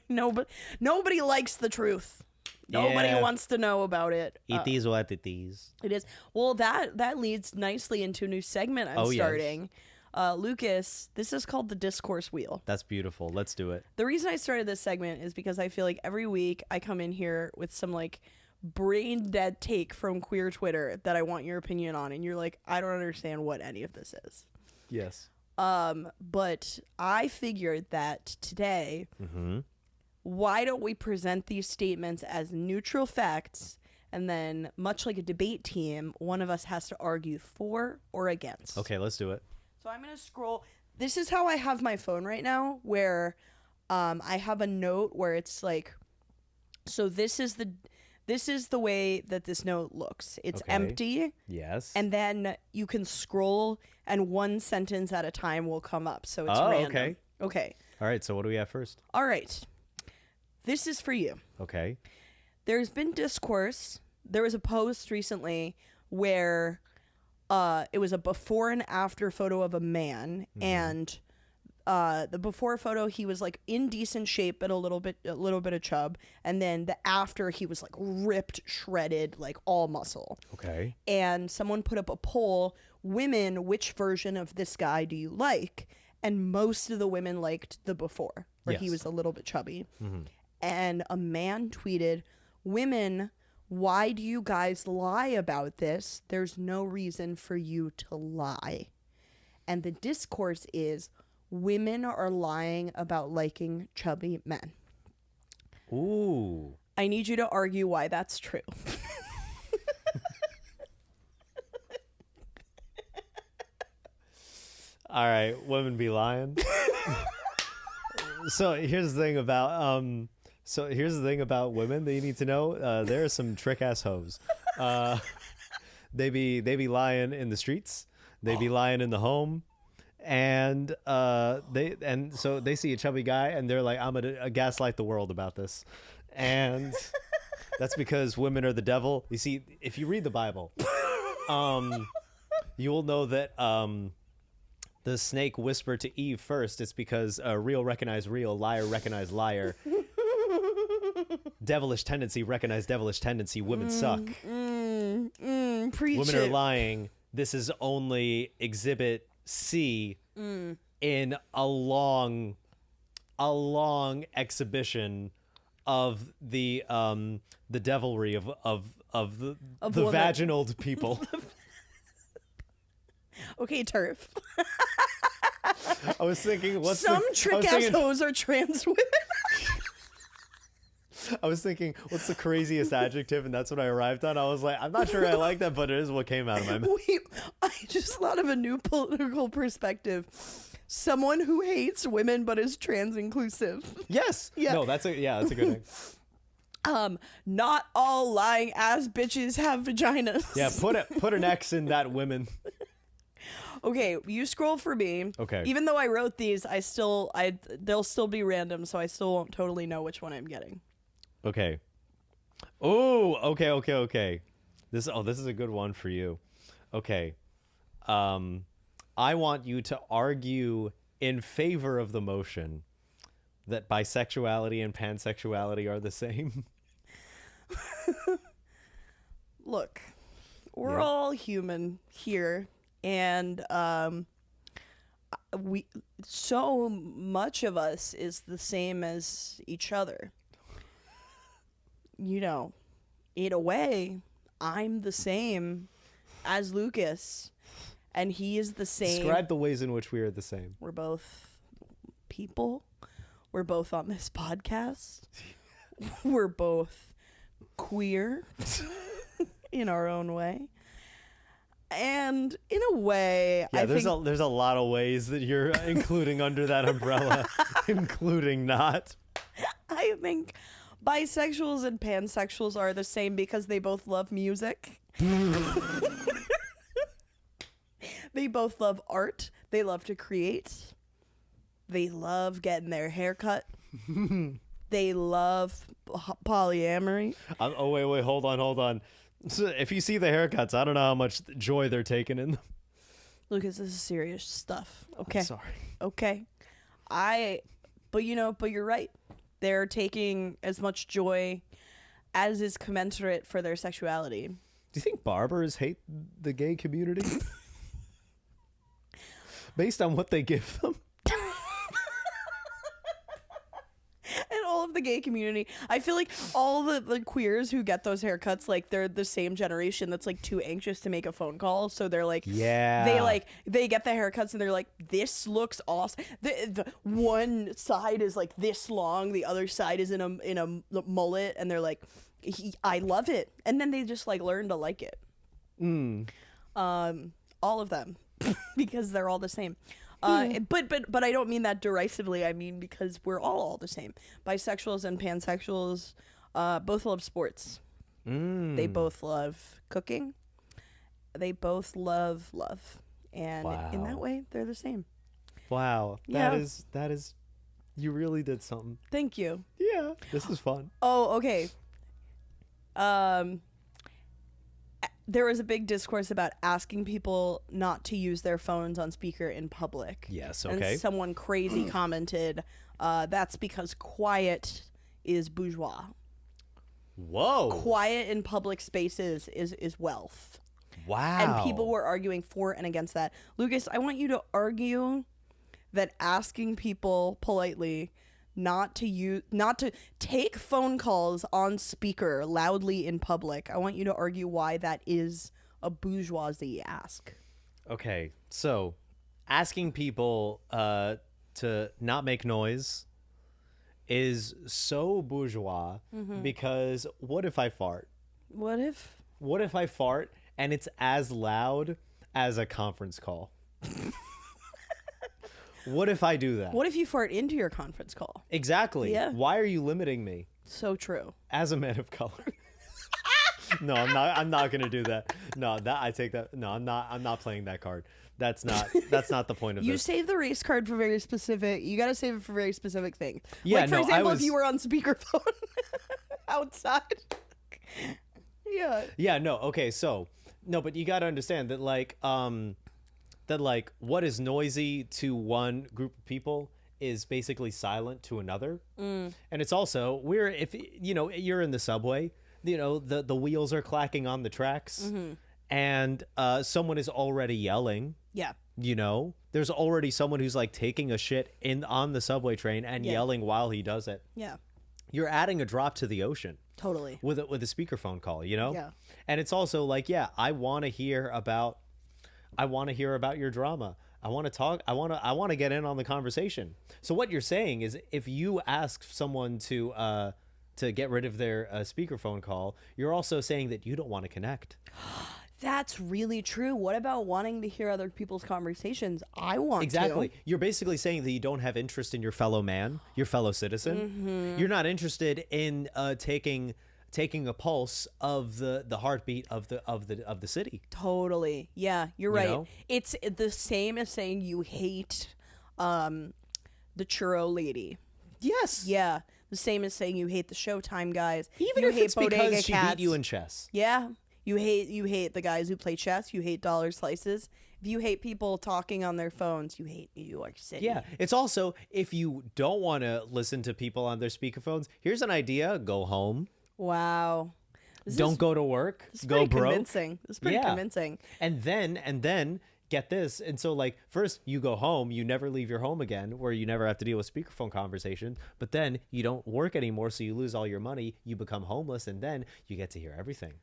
[SPEAKER 1] Nobody likes the truth. Nobody
[SPEAKER 2] Yeah.
[SPEAKER 1] wants to know about it.
[SPEAKER 2] It is what it is.
[SPEAKER 1] It is. Well, that leads nicely into a new segment I'm starting. Yes. Lucas, this is called the Discourse Wheel.
[SPEAKER 2] That's beautiful. Let's do it.
[SPEAKER 1] The reason I started this segment is because I feel like every week I come in here with some like brain dead take from queer Twitter that I want your opinion on, and you're like, I don't understand what any of this is.
[SPEAKER 2] Yes.
[SPEAKER 1] But I figured that today, why don't we present these statements as neutral facts, and then, much like a debate team, one of us has to argue for or against.
[SPEAKER 2] Okay, let's do it.
[SPEAKER 1] So I'm going to scroll. This is how I have my phone right now, where I have a note where it's like, so this is the way that this note looks. It's empty.
[SPEAKER 2] Yes.
[SPEAKER 1] And then you can scroll, and one sentence at a time will come up. So it's random. Okay.
[SPEAKER 2] All right, so what do we have first?
[SPEAKER 1] All right. This is for you.
[SPEAKER 2] Okay.
[SPEAKER 1] There's been discourse. There was a post recently where it was a before and after photo of a man, and the before photo he was like in decent shape but a little bit of chub, and then the after he was like ripped, shredded, like all muscle.
[SPEAKER 2] Okay.
[SPEAKER 1] And someone put up a poll, women, which version of this guy do you like? And most of the women liked the before, where he was a little bit chubby. And a man tweeted, "Women, why do you guys lie about this? There's no reason for you to lie." And the discourse is, women are lying about liking chubby men.
[SPEAKER 2] Ooh.
[SPEAKER 1] I need you to argue why that's true.
[SPEAKER 2] All right, women be lying. So here's the thing about women that you need to know. There are some trick ass hoes. They be lying in the streets. They be lying in the home, and so they see a chubby guy and they're like, "I'm gonna gaslight the world about this," and that's because women are the devil. You see, if you read the Bible, you will know that the snake whispered to Eve first. It's because real recognize real, liar recognize liar. Devilish tendency recognize devilish tendency. Women suck.
[SPEAKER 1] Preach
[SPEAKER 2] Women
[SPEAKER 1] it.
[SPEAKER 2] are lying. This is only exhibit C in a long exhibition of the devilry of the vaginal people.
[SPEAKER 1] Okay, turf.
[SPEAKER 2] I was thinking,
[SPEAKER 1] Some trick-ass hoes are trans women.
[SPEAKER 2] I was thinking, what's the craziest adjective? And that's what I arrived on. I was like, I'm not sure I like that, but it is what came out of my mouth.
[SPEAKER 1] Wait, I just thought of a new political perspective. Someone who hates women but is trans inclusive.
[SPEAKER 2] Yes.
[SPEAKER 1] Yeah.
[SPEAKER 2] No, that's a good thing.
[SPEAKER 1] Not all lying ass bitches have vaginas.
[SPEAKER 2] Yeah, put an X in that women.
[SPEAKER 1] Okay, you scroll for me.
[SPEAKER 2] Okay.
[SPEAKER 1] Even though I wrote these, they'll still be random, so I still won't totally know which one I'm getting.
[SPEAKER 2] Okay. Oh, okay. This is a good one for you. Okay. I want you to argue in favor of the motion that bisexuality and pansexuality are the same.
[SPEAKER 1] Look, we're all human here, and we so much of us is the same as each other. You know, in a way, I'm the same as Lukas, and he is the same.
[SPEAKER 2] Describe the ways in which we are the same.
[SPEAKER 1] We're both people. We're both on this podcast. We're both queer in our own way. And in a way,
[SPEAKER 2] yeah,
[SPEAKER 1] I
[SPEAKER 2] there's
[SPEAKER 1] think
[SPEAKER 2] a lot of ways that you're including under that umbrella, including not.
[SPEAKER 1] I think bisexuals and pansexuals are the same because they both love music. They both love art. They love to create. They love getting their hair cut. They love polyamory.
[SPEAKER 2] Oh, wait, hold on. So if you see the haircuts, I don't know how much joy they're taking in them.
[SPEAKER 1] Lucas, this is serious stuff. Okay.
[SPEAKER 2] I'm sorry.
[SPEAKER 1] Okay. But you're right. They're taking as much joy as is commensurate for their sexuality.
[SPEAKER 2] Do you think barbers hate the gay community? Based on what they give them?
[SPEAKER 1] And all of the gay community, I feel like all the queers who get those haircuts, like they're the same generation that's like too anxious to make a phone call, so they're like,
[SPEAKER 2] yeah,
[SPEAKER 1] they get the haircuts and they're like, this looks awesome. The one side is like this long, the other side is in a mullet, and they're like, I love it, and then they just like learn to like it. All of them, because they're all the same. But I don't mean that derisively. I mean because we're all the same. Bisexuals and pansexuals both love sports. They both love cooking. They both love love. And in that way, they're the same.
[SPEAKER 2] Wow.
[SPEAKER 1] Yeah.
[SPEAKER 2] That is, you really did something.
[SPEAKER 1] Thank you.
[SPEAKER 2] Yeah. This is fun.
[SPEAKER 1] Oh, okay. There was a big discourse about asking people not to use their phones on speaker in public.
[SPEAKER 2] Yes, okay.
[SPEAKER 1] And someone crazy commented, that's because quiet is bourgeois.
[SPEAKER 2] Whoa.
[SPEAKER 1] Quiet in public spaces is wealth.
[SPEAKER 2] Wow.
[SPEAKER 1] And people were arguing for and against that. Lucas, I want you to argue that asking people politely not to take phone calls on speaker loudly in public. I want you to argue why that is a bourgeoisie ask.
[SPEAKER 2] Okay, so asking people to not make noise is so bourgeois because what if I fart?
[SPEAKER 1] What if
[SPEAKER 2] I fart and it's as loud as a conference call? What if I do that?
[SPEAKER 1] What if you fart into your conference call?
[SPEAKER 2] Exactly.
[SPEAKER 1] Yeah.
[SPEAKER 2] Why are you limiting me?
[SPEAKER 1] So true.
[SPEAKER 2] As a man of color. No, I'm not going to do that. No, I take that. No, I'm not playing that card. That's not the point of
[SPEAKER 1] You
[SPEAKER 2] this.
[SPEAKER 1] save the race card for very specific. You got to save it for very specific things.
[SPEAKER 2] Yeah,
[SPEAKER 1] like for
[SPEAKER 2] no,
[SPEAKER 1] example, if you were on speakerphone outside. Yeah.
[SPEAKER 2] Yeah, no. Okay, so no, but you got to understand that what is noisy to one group of people is basically silent to another. And it's also if you're in the subway, the wheels are clacking on the tracks and someone is already yelling.
[SPEAKER 1] Yeah.
[SPEAKER 2] There's already someone who's like taking a shit on the subway train and yelling while he does it.
[SPEAKER 1] Yeah.
[SPEAKER 2] You're adding a drop to the ocean.
[SPEAKER 1] Totally.
[SPEAKER 2] With a speakerphone call,
[SPEAKER 1] Yeah.
[SPEAKER 2] And it's also like, I want to hear about your drama. I want to talk. I want to get in on the conversation. So what you're saying is, if you ask someone to get rid of their speakerphone call, you're also saying that you don't want to connect.
[SPEAKER 1] That's really true. What about wanting to hear other people's conversations? I want
[SPEAKER 2] Exactly.
[SPEAKER 1] to.
[SPEAKER 2] You're basically saying that you don't have interest in your fellow man, your fellow citizen. You're not interested in taking taking a pulse of the heartbeat of the city.
[SPEAKER 1] Totally. Yeah, you're right.
[SPEAKER 2] know?
[SPEAKER 1] It's the same as saying you hate the churro lady.
[SPEAKER 2] Yes.
[SPEAKER 1] Yeah. The same as saying you hate the Showtime guys.
[SPEAKER 2] Even
[SPEAKER 1] you
[SPEAKER 2] if
[SPEAKER 1] hate
[SPEAKER 2] it's
[SPEAKER 1] Bodega
[SPEAKER 2] because she
[SPEAKER 1] Cats.
[SPEAKER 2] beat you in chess.
[SPEAKER 1] Yeah. You hate the guys who play chess. You hate dollar slices. If you hate people talking on their phones, you hate New York City.
[SPEAKER 2] Yeah. It's also, if you don't want to listen to people on their speakerphones, here's an idea. Go home.
[SPEAKER 1] Wow.
[SPEAKER 2] Don't go to work.
[SPEAKER 1] This is
[SPEAKER 2] Go
[SPEAKER 1] pretty
[SPEAKER 2] broke.
[SPEAKER 1] convincing. This is pretty convincing.
[SPEAKER 2] And then get this. And so, like, first you go home, you never leave your home again, where you never have to deal with speakerphone conversations. But then you don't work anymore, so you lose all your money. You become homeless, and then you get to hear everything.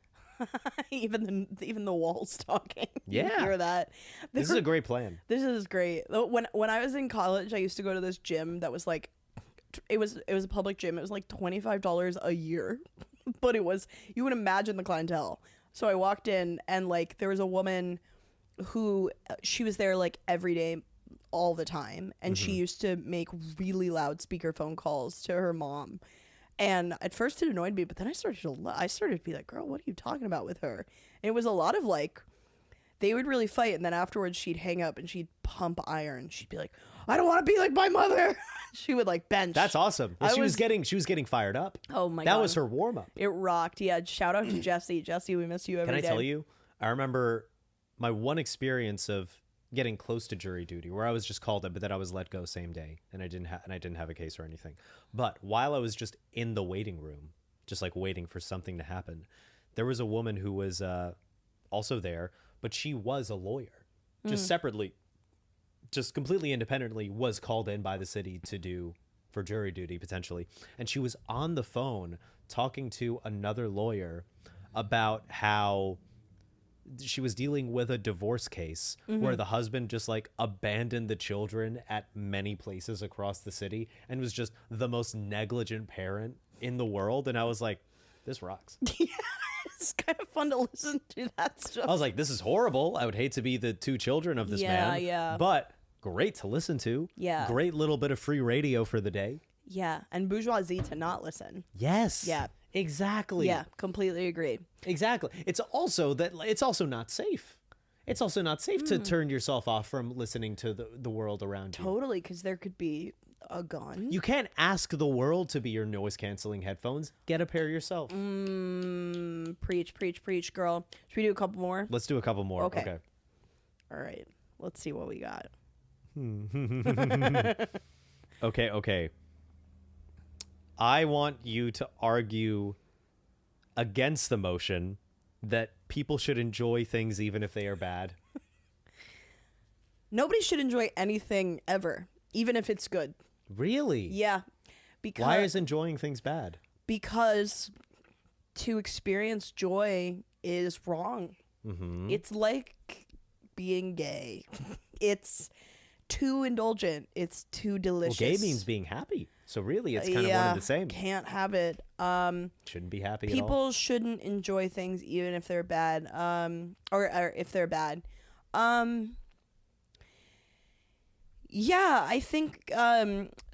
[SPEAKER 1] even the walls talking.
[SPEAKER 2] Yeah.
[SPEAKER 1] You hear that.
[SPEAKER 2] This is a great plan.
[SPEAKER 1] This is great. When I was in college, I used to go to this gym that was like, it was a public gym. It was like $25 a year, but you would imagine the clientele. So I walked in and like there was a woman who she was there like every day, all the time, and she used to make really loud speakerphone calls to her mom. And at first it annoyed me, but then I started to be like, girl, what are you talking about with her? And it was a lot of like, they would really fight. And then afterwards she'd hang up and she'd pump iron. She'd be like, I don't want to be like my mother. She would like bench.
[SPEAKER 2] That's awesome. Well, she was getting fired up.
[SPEAKER 1] Oh my God.
[SPEAKER 2] That was her warm up.
[SPEAKER 1] It rocked. Yeah. Shout out to Jesse. Jesse, we miss you every day.
[SPEAKER 2] Can I tell you? I remember my one experience of getting close to jury duty, where I was just called up, but then I was let go same day, and I didn't have a case or anything. But while I was just in the waiting room, just like waiting for something to happen, there was a woman who was also there, but she was a lawyer, just separately, just completely independently, was called in by the city for jury duty potentially, and she was on the phone talking to another lawyer about how she was dealing with a divorce case where the husband just like abandoned the children at many places across the city and was just the most negligent parent in the world. And I was like, this rocks.
[SPEAKER 1] Yeah, it's kind of fun to listen to that stuff.
[SPEAKER 2] I was like, this is horrible. I would hate to be the two children of this man.
[SPEAKER 1] Yeah.
[SPEAKER 2] But great to listen to.
[SPEAKER 1] Yeah.
[SPEAKER 2] Great little bit of free radio for the day.
[SPEAKER 1] Yeah. And bourgeoisie to not listen.
[SPEAKER 2] Yes.
[SPEAKER 1] Yeah.
[SPEAKER 2] Exactly.
[SPEAKER 1] Yeah. Completely agree.
[SPEAKER 2] Exactly. It's also not safe. It's also not safe to turn yourself off from listening to the world around you.
[SPEAKER 1] Totally, because there could be a gun.
[SPEAKER 2] You can't ask the world to be your noise-canceling headphones. Get a pair yourself.
[SPEAKER 1] Preach, preach, preach, girl. Should we do a couple more?
[SPEAKER 2] Let's do a couple more. Okay.
[SPEAKER 1] All right. Let's see what we got.
[SPEAKER 2] Okay. I want you to argue against the motion that people should enjoy things even if they are bad.
[SPEAKER 1] Nobody should enjoy anything ever, even if it's good.
[SPEAKER 2] Really?
[SPEAKER 1] Yeah. Because
[SPEAKER 2] Why is enjoying things bad?
[SPEAKER 1] Because to experience joy is wrong.
[SPEAKER 2] Mm-hmm.
[SPEAKER 1] It's like being gay. It's too indulgent. It's too delicious.
[SPEAKER 2] Well, gay means being happy. So really, it's kind of one and the same.
[SPEAKER 1] Can't have it.
[SPEAKER 2] Shouldn't be happy at all.
[SPEAKER 1] People shouldn't enjoy things even if they're bad. Or if they're bad. Yeah, I think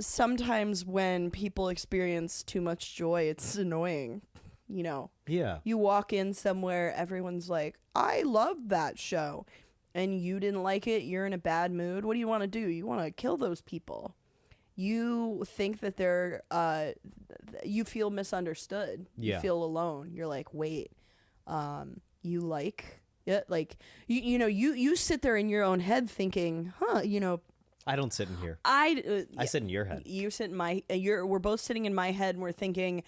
[SPEAKER 1] sometimes when people experience too much joy, it's annoying. You know.
[SPEAKER 2] Yeah.
[SPEAKER 1] You walk in somewhere, everyone's like, I love that show. And you didn't like it, you're in a bad mood. What do you want to do? You want to kill those people. You think that they're, you feel misunderstood.
[SPEAKER 2] Yeah.
[SPEAKER 1] You feel alone. You're like, wait, you like it? Like, you sit there in your own head thinking,
[SPEAKER 2] I don't sit in here.
[SPEAKER 1] I
[SPEAKER 2] sit in your head.
[SPEAKER 1] You sit in my, we're both sitting in my head and we're thinking,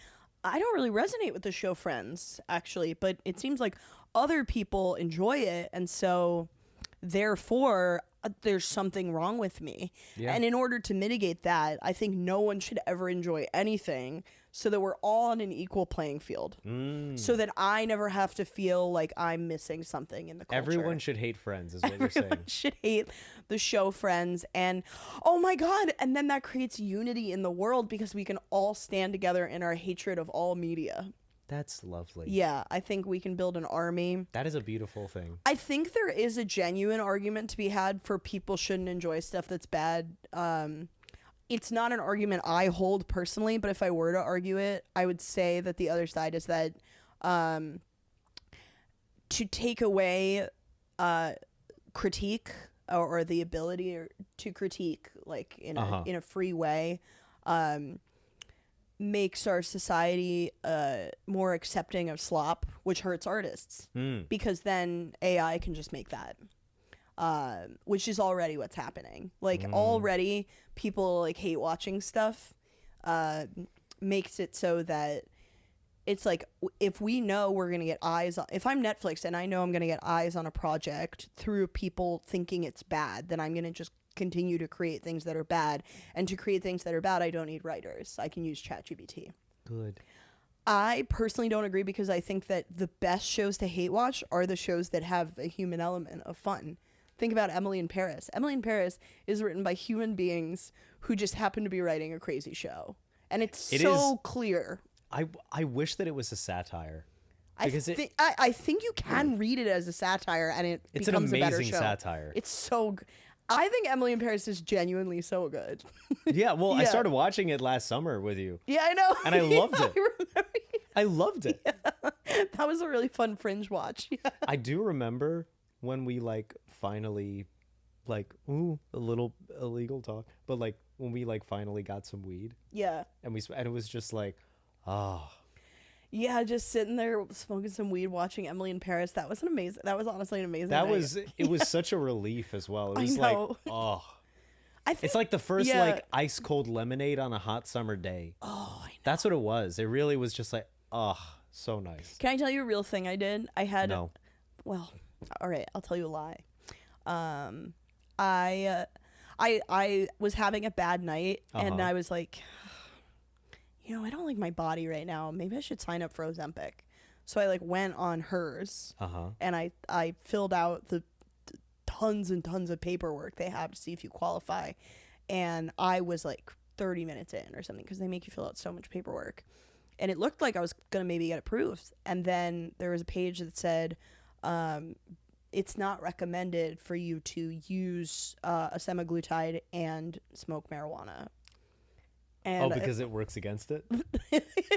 [SPEAKER 1] I don't really resonate with the show Friends, actually, but it seems like other people enjoy it. And so therefore, there's something wrong with me.
[SPEAKER 2] Yeah.
[SPEAKER 1] And in order to mitigate that, I think no one should ever enjoy anything so that we're all on an equal playing field. So that I never have to feel like I'm missing something in the culture.
[SPEAKER 2] Everyone should hate Friends is what you're saying.
[SPEAKER 1] Should hate the show Friends. And oh my God, and then that creates unity in the world because we can all stand together in our hatred of all media.
[SPEAKER 2] That's lovely.
[SPEAKER 1] Yeah, I think we can build an army.
[SPEAKER 2] That is a beautiful thing.
[SPEAKER 1] I think there is a genuine argument to be had for people shouldn't enjoy stuff that's bad. it's not an argument I hold personally, but if I were to argue it, I would say that the other side is that to take away critique or the ability to critique like in a free way makes our society more accepting of slop, which hurts artists because then AI can just make that. Which is already what's happening. Like already people like hate watching stuff makes it so that it's like if we know we're going to get eyes on, if I'm Netflix and I know I'm going to get eyes on a project through people thinking it's bad, then I'm going to just continue to create things that are bad. And to create things that are bad, I don't need writers. I can use ChatGPT.
[SPEAKER 2] Good.
[SPEAKER 1] I personally don't agree because I think that the best shows to hate watch are the shows that have a human element of fun. Think about Emily in Paris. Emily in Paris is written by human beings who just happen to be writing a crazy show. And it's so clear.
[SPEAKER 2] I wish that it was a satire.
[SPEAKER 1] I think you can read it as a satire and it becomes a better show.
[SPEAKER 2] It's an amazing satire.
[SPEAKER 1] It's so I think Emily in Paris is genuinely so good.
[SPEAKER 2] Yeah, well, I started watching it last summer with you.
[SPEAKER 1] Yeah, I know.
[SPEAKER 2] And I loved it.
[SPEAKER 1] I remember.
[SPEAKER 2] I loved it.
[SPEAKER 1] Yeah. That was a really fun fringe watch. Yeah.
[SPEAKER 2] I do remember when we finally a little illegal talk, but when we finally got some weed.
[SPEAKER 1] Yeah.
[SPEAKER 2] And it was just
[SPEAKER 1] yeah, just sitting there smoking some weed, watching Emily in Paris. That was honestly an amazing night.
[SPEAKER 2] It was such a relief as well. It was it's like the first ice cold lemonade on a hot summer day.
[SPEAKER 1] Oh, I know.
[SPEAKER 2] That's what it was. It really was just so nice.
[SPEAKER 1] Can I tell you a real thing I did? I had
[SPEAKER 2] No.
[SPEAKER 1] Well, all right, I'll tell you a lie. I was having a bad night and I was like, I don't like my body right now. Maybe I should sign up for Ozempic. So I went on hers and I filled out the tons and tons of paperwork they have to see if you qualify. And I was 30 minutes in or something because they make you fill out so much paperwork. And it looked like I was going to maybe get approved. And then there was a page that said, it's not recommended for you to use a semaglutide and smoke marijuana. And
[SPEAKER 2] because it works against it?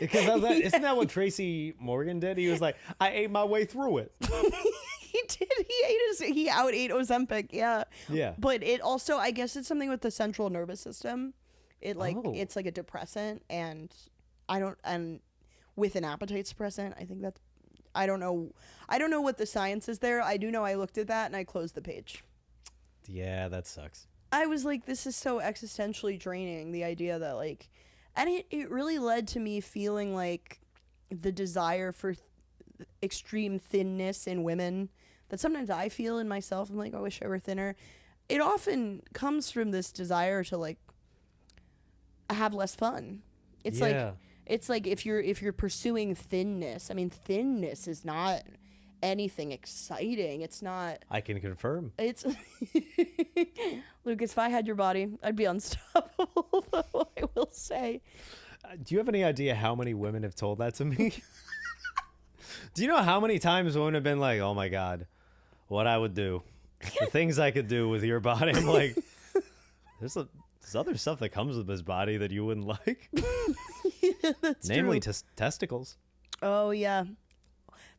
[SPEAKER 2] Because isn't that what Tracy Morgan did? He was like, I ate my way through it.
[SPEAKER 1] He did. He out ate Ozempic. Yeah.
[SPEAKER 2] Yeah.
[SPEAKER 1] But it also, I guess it's something with the central nervous system. It's like a depressant and with an appetite suppressant. I think that's, I don't know what the science is there. I do know I looked at that and I closed the page.
[SPEAKER 2] Yeah, that sucks.
[SPEAKER 1] I was like, this is so existentially draining, the idea that and it really led to me feeling like the desire for extreme thinness in women that sometimes I feel in myself. I'm like, I wish I were thinner. It often comes from this desire to have less fun. It's like if you're pursuing thinness, I mean, thinness is not anything exciting. It's not.
[SPEAKER 2] I can confirm.
[SPEAKER 1] It's Lucas, if I had your body, I'd be unstoppable, though, I will say.
[SPEAKER 2] Do you have any idea how many women have told that to me? Do you know how many times women have been like, oh my God, what I would do, the things I could do with your body? I'm like, there's other stuff that comes with this body that you wouldn't like.
[SPEAKER 1] Yeah, that's
[SPEAKER 2] namely
[SPEAKER 1] true.
[SPEAKER 2] testicles.
[SPEAKER 1] Oh yeah,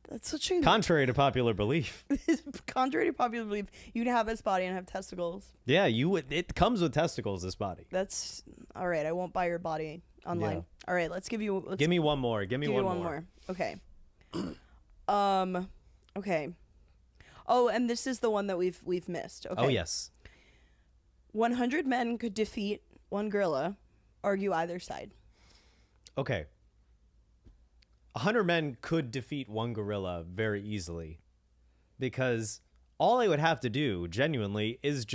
[SPEAKER 1] that's such a
[SPEAKER 2] contrary to popular belief.
[SPEAKER 1] Contrary to popular belief, you'd have this body and have testicles.
[SPEAKER 2] Yeah, you would. It comes with testicles. This body.
[SPEAKER 1] That's all right. I won't buy your body online. Yeah. All right, give me
[SPEAKER 2] one more. Give me one more.
[SPEAKER 1] Okay. Okay. Oh, and this is the one that we've missed. Okay.
[SPEAKER 2] Oh yes.
[SPEAKER 1] 100 men could defeat one gorilla. Argue either side.
[SPEAKER 2] Okay. 100 men could defeat one gorilla very easily, because all they would have to do, genuinely, is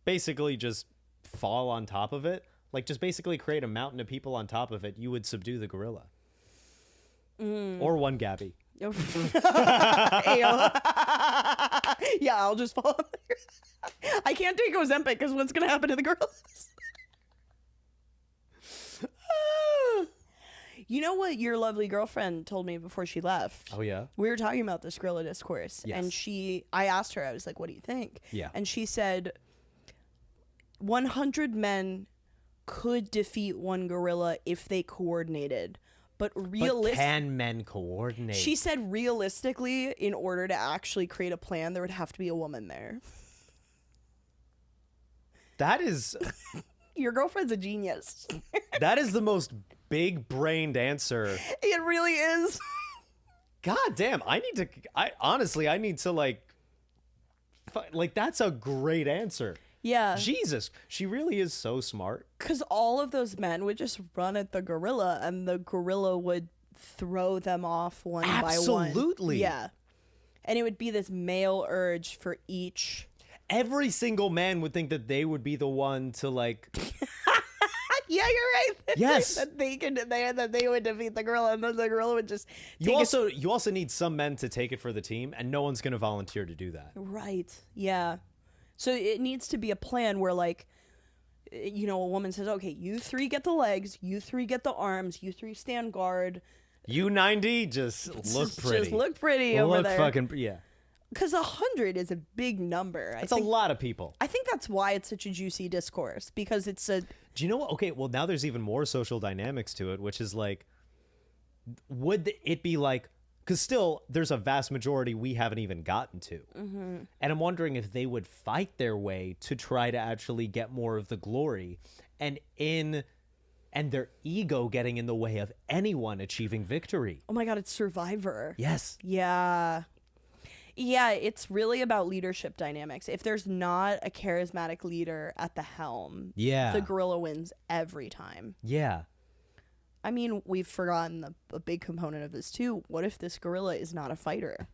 [SPEAKER 2] basically just fall on top of it. Just basically create a mountain of people on top of it. You would subdue the gorilla. Or one Gabby.
[SPEAKER 1] Yeah, I'll just fall on there. I can't take Ozempic because what's going to happen to the gorillas? You know what your lovely girlfriend told me before she left?
[SPEAKER 2] Oh, yeah?
[SPEAKER 1] We were talking about this gorilla discourse.
[SPEAKER 2] Yes.
[SPEAKER 1] And I asked her, I was like, what do you think?
[SPEAKER 2] Yeah.
[SPEAKER 1] And she said, 100 men could defeat one gorilla if they coordinated. But
[SPEAKER 2] can men coordinate?
[SPEAKER 1] She said realistically, in order to actually create a plan, there would have to be a woman there.
[SPEAKER 2] That is...
[SPEAKER 1] Your girlfriend's a genius.
[SPEAKER 2] That is the most big-brained answer.
[SPEAKER 1] It really is.
[SPEAKER 2] God damn, I need to like, that's a great answer.
[SPEAKER 1] Yeah.
[SPEAKER 2] Jesus, she really is so smart.
[SPEAKER 1] Because all of those men would just run at the gorilla, and the gorilla would throw them off one by one.
[SPEAKER 2] Absolutely.
[SPEAKER 1] Yeah. And it would be this male urge for each.
[SPEAKER 2] Every single man would think that they would be the one to like...
[SPEAKER 1] Yeah, you're right.
[SPEAKER 2] Yes.
[SPEAKER 1] that they would defeat the gorilla, and then the gorilla would just
[SPEAKER 2] You also need some men to take it for the team, and no one's going to volunteer to do that.
[SPEAKER 1] Right. Yeah. So it needs to be a plan where, like, you know, a woman says, okay, you three get the legs, you three get the arms, you three stand guard.
[SPEAKER 2] You 90, just look pretty.
[SPEAKER 1] Just look pretty over there.
[SPEAKER 2] Fucking, yeah.
[SPEAKER 1] Because 100 is a big number.
[SPEAKER 2] It's a lot of people.
[SPEAKER 1] I think that's why it's such a juicy discourse, because it's a...
[SPEAKER 2] Do you know what? Okay, well, now there's even more social dynamics to it, which is like, would it be like, because still there's a vast majority we haven't even gotten to. Mm-hmm. And I'm wondering if they would fight their way to try to actually get more of the glory, and their ego getting in the way of anyone achieving victory.
[SPEAKER 1] Oh my God, it's Survivor.
[SPEAKER 2] Yes.
[SPEAKER 1] Yeah. Yeah, it's really about leadership dynamics. If there's not a charismatic leader at the helm, the gorilla wins every time.
[SPEAKER 2] Yeah.
[SPEAKER 1] I mean, we've forgotten a big component of this too. What if this gorilla is not a fighter?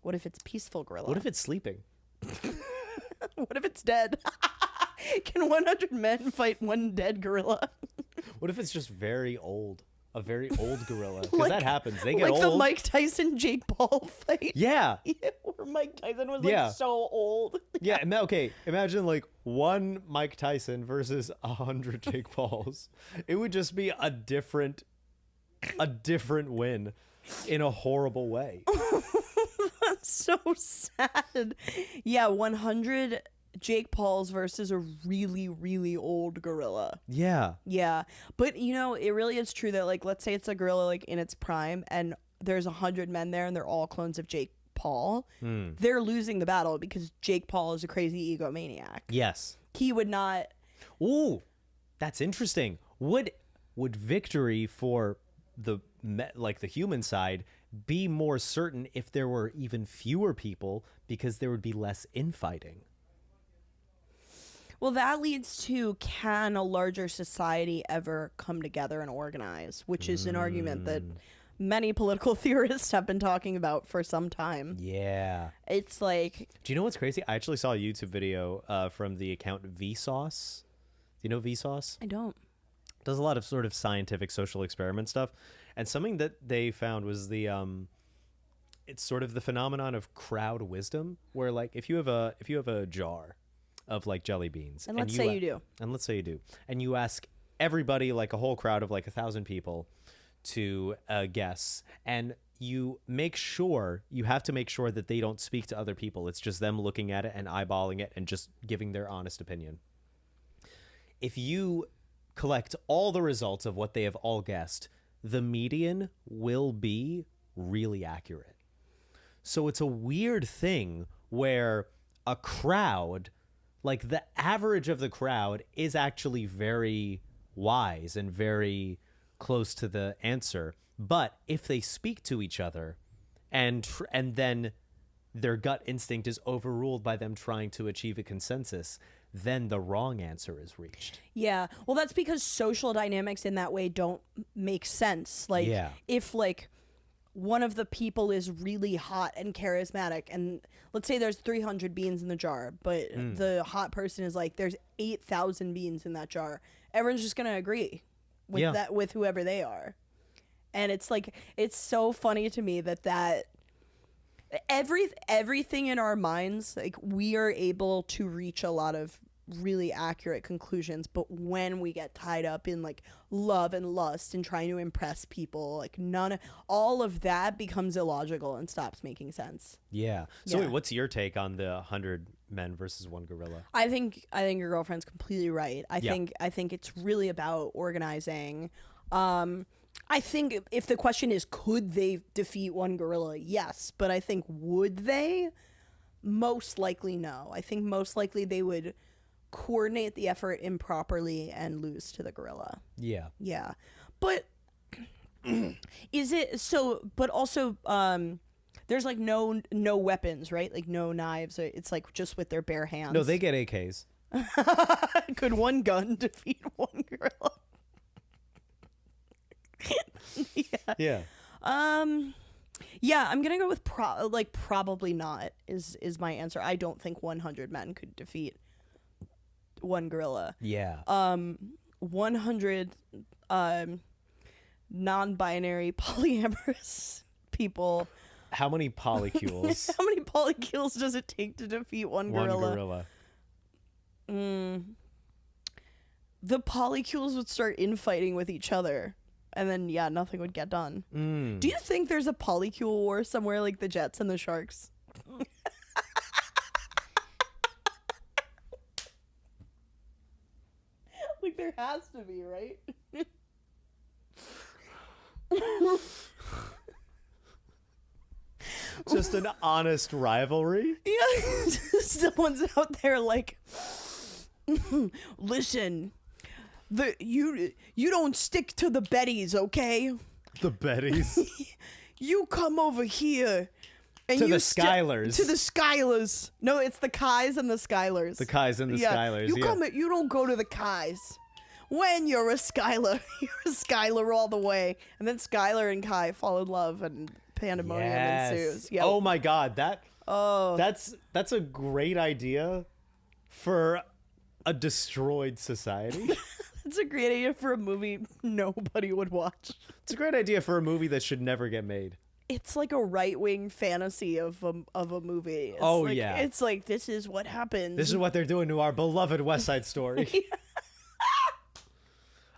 [SPEAKER 1] What if it's peaceful gorilla?
[SPEAKER 2] What if it's sleeping?
[SPEAKER 1] What if it's dead? Can 100 men fight one dead gorilla?
[SPEAKER 2] What if it's just very old? A very old gorilla. Because that happens. They get
[SPEAKER 1] like
[SPEAKER 2] old.
[SPEAKER 1] Like the Mike Tyson Jake Paul fight.
[SPEAKER 2] Yeah.
[SPEAKER 1] Where Mike Tyson was like so old.
[SPEAKER 2] Yeah. Okay. Imagine like one Mike Tyson versus 100 Jake Pauls. It would just be a different win in a horrible way.
[SPEAKER 1] That's so sad. Yeah. 100 Jake Pauls versus a really, really old gorilla.
[SPEAKER 2] Yeah.
[SPEAKER 1] Yeah. But, you know, it really is true that, like, let's say it's a gorilla, like, in its prime, and there's 100 men there, and they're all clones of Jake Paul. They're losing the battle because Jake Paul is a crazy egomaniac.
[SPEAKER 2] Yes.
[SPEAKER 1] He would not...
[SPEAKER 2] Ooh, that's interesting. Would victory for the human side be more certain if there were even fewer people because there would be less infighting?
[SPEAKER 1] Well, that leads to, can a larger society ever come together and organize, which is an argument that many political theorists have been talking about for some time.
[SPEAKER 2] Yeah.
[SPEAKER 1] It's like...
[SPEAKER 2] Do you know what's crazy? I actually saw a YouTube video from the account Vsauce. Do you know Vsauce?
[SPEAKER 1] I don't.
[SPEAKER 2] It does a lot of sort of scientific social experiment stuff. And something that they found was it's sort of the phenomenon of crowd wisdom, where like if you have a jar of like jelly beans,
[SPEAKER 1] and let's say you do,
[SPEAKER 2] and you ask everybody, like a whole crowd of like 1,000 people, to guess, and you have to make sure that they don't speak to other people. It's just them looking at it and eyeballing it and just giving their honest opinion. If you collect all the results of what they have all guessed, the median will be really accurate. So it's a weird thing where a crowd, like the average of the crowd, is actually very wise and very close to the answer. But if they speak to each other and then their gut instinct is overruled by them trying to achieve a consensus, then the wrong answer is reached.
[SPEAKER 1] Yeah. Well, that's because social dynamics in that way don't make sense. Like, if like one of the people is really hot and charismatic, and let's say there's 300 beans in the jar, but the hot person is like, there's 8,000 beans in that jar. Everyone's just going to agree with that, with whoever they are. And it's like, it's so funny to me that everything in our minds, like, we are able to reach a lot of really accurate conclusions, but when we get tied up in like love and lust and trying to impress people, like all of that becomes illogical and stops making sense.
[SPEAKER 2] So wait, what's your take on the 100 men versus one gorilla.
[SPEAKER 1] I think your girlfriend's completely right. I
[SPEAKER 2] Yeah.
[SPEAKER 1] think it's really about organizing. I think if the question is could they defeat one gorilla, yes, but I think would they? Most likely no. I think most likely they would coordinate the effort improperly and lose to the gorilla.
[SPEAKER 2] Yeah.
[SPEAKER 1] Yeah. But is it so but also there's like no weapons, right? Like no knives. It's like just with their bare hands.
[SPEAKER 2] No, they get AKs.
[SPEAKER 1] Could one gun defeat one gorilla?
[SPEAKER 2] Yeah.
[SPEAKER 1] Yeah, I'm gonna go with probably not is my answer. I don't think 100 men could defeat one gorilla.
[SPEAKER 2] Yeah.
[SPEAKER 1] 100 non-binary polyamorous people.
[SPEAKER 2] How many polycules?
[SPEAKER 1] How many polycules does it take to defeat one gorilla?
[SPEAKER 2] One gorilla.
[SPEAKER 1] The polycules would start infighting with each other. And then, yeah, nothing would get done. Do you think there's a polycule war somewhere like the Jets and the Sharks? Like, there has to be, right?
[SPEAKER 2] Just an honest rivalry?
[SPEAKER 1] Yeah, someone's out there like, listen, you don't stick to the Bettys, okay?
[SPEAKER 2] The Bettys.
[SPEAKER 1] You come over here. And
[SPEAKER 2] To
[SPEAKER 1] you
[SPEAKER 2] the Skylers.
[SPEAKER 1] To the Skylers. No, it's the Kais and the Skylers.
[SPEAKER 2] The Kais and the Skylers,
[SPEAKER 1] You don't go to the Kais. When you're a Skylar, you're a Skylar all the way. And then Skylar and Kai fall in love and pandemonium ensues. Yeah.
[SPEAKER 2] Oh my god, that's a great idea for a destroyed society.
[SPEAKER 1] It's a great idea for a movie nobody would watch.
[SPEAKER 2] It's a great idea for a movie that should never get made.
[SPEAKER 1] It's like a right-wing fantasy of a movie. It's
[SPEAKER 2] yeah.
[SPEAKER 1] It's like, this is what happens.
[SPEAKER 2] This is what they're doing to our beloved West Side Story.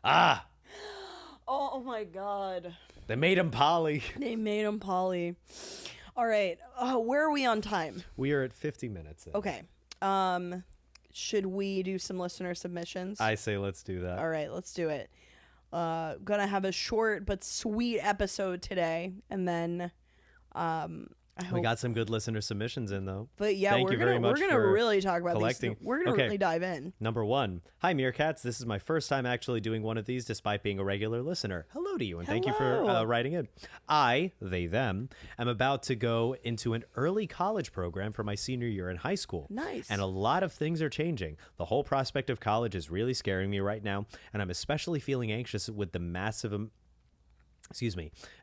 [SPEAKER 1] Oh my god.
[SPEAKER 2] They made him poly.
[SPEAKER 1] They made him poly. All right. Where are we on time?
[SPEAKER 2] We are at 50 minutes in.
[SPEAKER 1] Okay. Should we do some listener submissions?
[SPEAKER 2] I say let's do that.
[SPEAKER 1] All right, let's do it. Gonna have a short but sweet episode today, and then I hope
[SPEAKER 2] We got some good listener submissions in, though.
[SPEAKER 1] But yeah,
[SPEAKER 2] Thank you very much
[SPEAKER 1] we're gonna
[SPEAKER 2] for
[SPEAKER 1] really talk about
[SPEAKER 2] collecting.
[SPEAKER 1] these. We're gonna really dive in.
[SPEAKER 2] Number 1. Hi, Meerkats. This is my first time actually doing one of these, despite being a regular listener. Hello to you, and thank you for writing in. They, them, am about to go into an early college program for my senior year in high school.
[SPEAKER 1] Nice.
[SPEAKER 2] And a lot of things are changing. The whole prospect of college is really scaring me right now, and I'm especially feeling anxious with the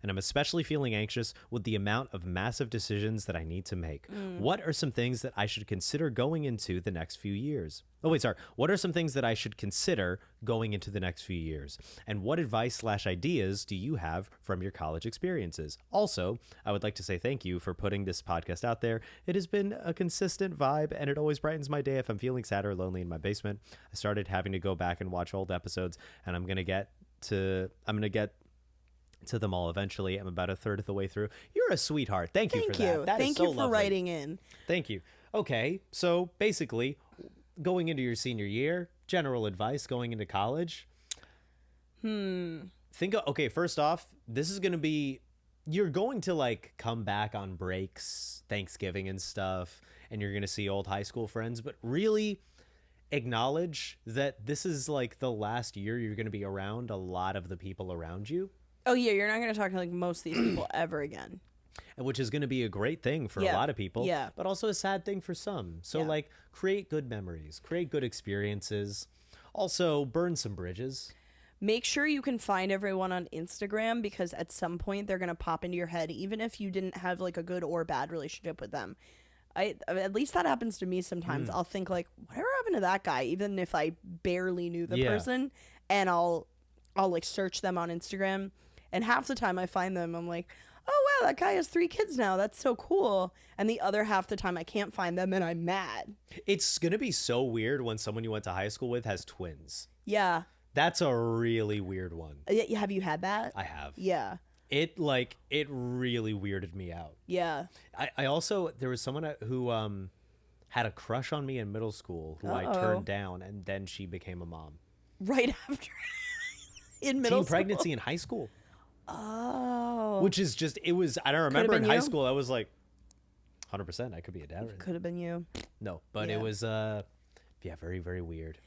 [SPEAKER 2] I'm especially feeling anxious with the amount of massive decisions that I need to make. What are some things that I should consider going into the next few years? What are some things that I should consider going into the next few years? And what advice/ideas do you have from your college experiences? Also, I would like to say thank you for putting this podcast out there. It has been a consistent vibe, and it always brightens my day if I'm feeling sad or lonely in my basement. I started having to go back and watch old episodes, and I'm going to get to them all eventually. I'm about a third of the way through. You're a sweetheart. Thank you for that. That
[SPEAKER 1] Thank
[SPEAKER 2] is so
[SPEAKER 1] you for
[SPEAKER 2] lovely.
[SPEAKER 1] writing in.
[SPEAKER 2] Thank you. Okay, so basically, going into your senior year, general advice going into college. First off, this is going to be, you're going to like come back on breaks, Thanksgiving and stuff, and you're going to see old high school friends, but really acknowledge that this is like the last year you're going to be around a lot of the people around you.
[SPEAKER 1] Oh yeah, you're not gonna talk to like most of these people ever again.
[SPEAKER 2] Which is going to be a great thing for a lot of people, but also a sad thing for some. So like, create good memories, create good experiences. Also, burn some bridges.
[SPEAKER 1] Make sure you can find everyone on Instagram, because at some point they're gonna pop into your head, even if you didn't have like a good or bad relationship with them. At least that happens to me sometimes. I'll think like, whatever happened to that guy, even if I barely knew the person, and I'll like search them on Instagram. And half the time I find them, I'm like, oh, wow, that guy has 3 kids now. That's so cool. And the other half the time I can't find them, and I'm mad.
[SPEAKER 2] It's going to be so weird when someone you went to high school with has twins.
[SPEAKER 1] Yeah.
[SPEAKER 2] That's a really weird one.
[SPEAKER 1] Have you had that?
[SPEAKER 2] I have.
[SPEAKER 1] Yeah.
[SPEAKER 2] It really weirded me out.
[SPEAKER 1] Yeah.
[SPEAKER 2] I also, there was someone who had a crush on me in middle school who I turned down, and then she became a mom.
[SPEAKER 1] Right after in middle
[SPEAKER 2] Teen
[SPEAKER 1] school.
[SPEAKER 2] pregnancy in high school.
[SPEAKER 1] Oh.
[SPEAKER 2] Which is just, it was, I don't remember in
[SPEAKER 1] been
[SPEAKER 2] high
[SPEAKER 1] you.
[SPEAKER 2] school, I was like, 100%, I could be a dad right now.
[SPEAKER 1] Could have been you.
[SPEAKER 2] No, but
[SPEAKER 1] Yeah.
[SPEAKER 2] it was, very, very weird.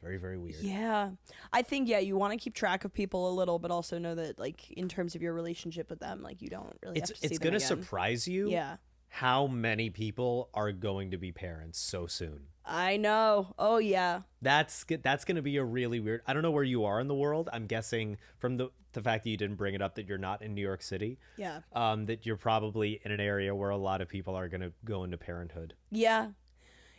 [SPEAKER 2] Very, very weird.
[SPEAKER 1] Yeah. I think, you want to keep track of people a little, but also know that, like, in terms of your relationship with them, like, you don't really have to see
[SPEAKER 2] It's
[SPEAKER 1] them
[SPEAKER 2] going to
[SPEAKER 1] again.
[SPEAKER 2] surprise you
[SPEAKER 1] Yeah.
[SPEAKER 2] how many people are going to be parents so soon.
[SPEAKER 1] I know. Oh, yeah.
[SPEAKER 2] That's going to be a really weird. I don't know where you are in the world. I'm guessing from the fact that you didn't bring it up that you're not in New York City.
[SPEAKER 1] Yeah.
[SPEAKER 2] That you're probably in an area where a lot of people are going to go into parenthood.
[SPEAKER 1] Yeah.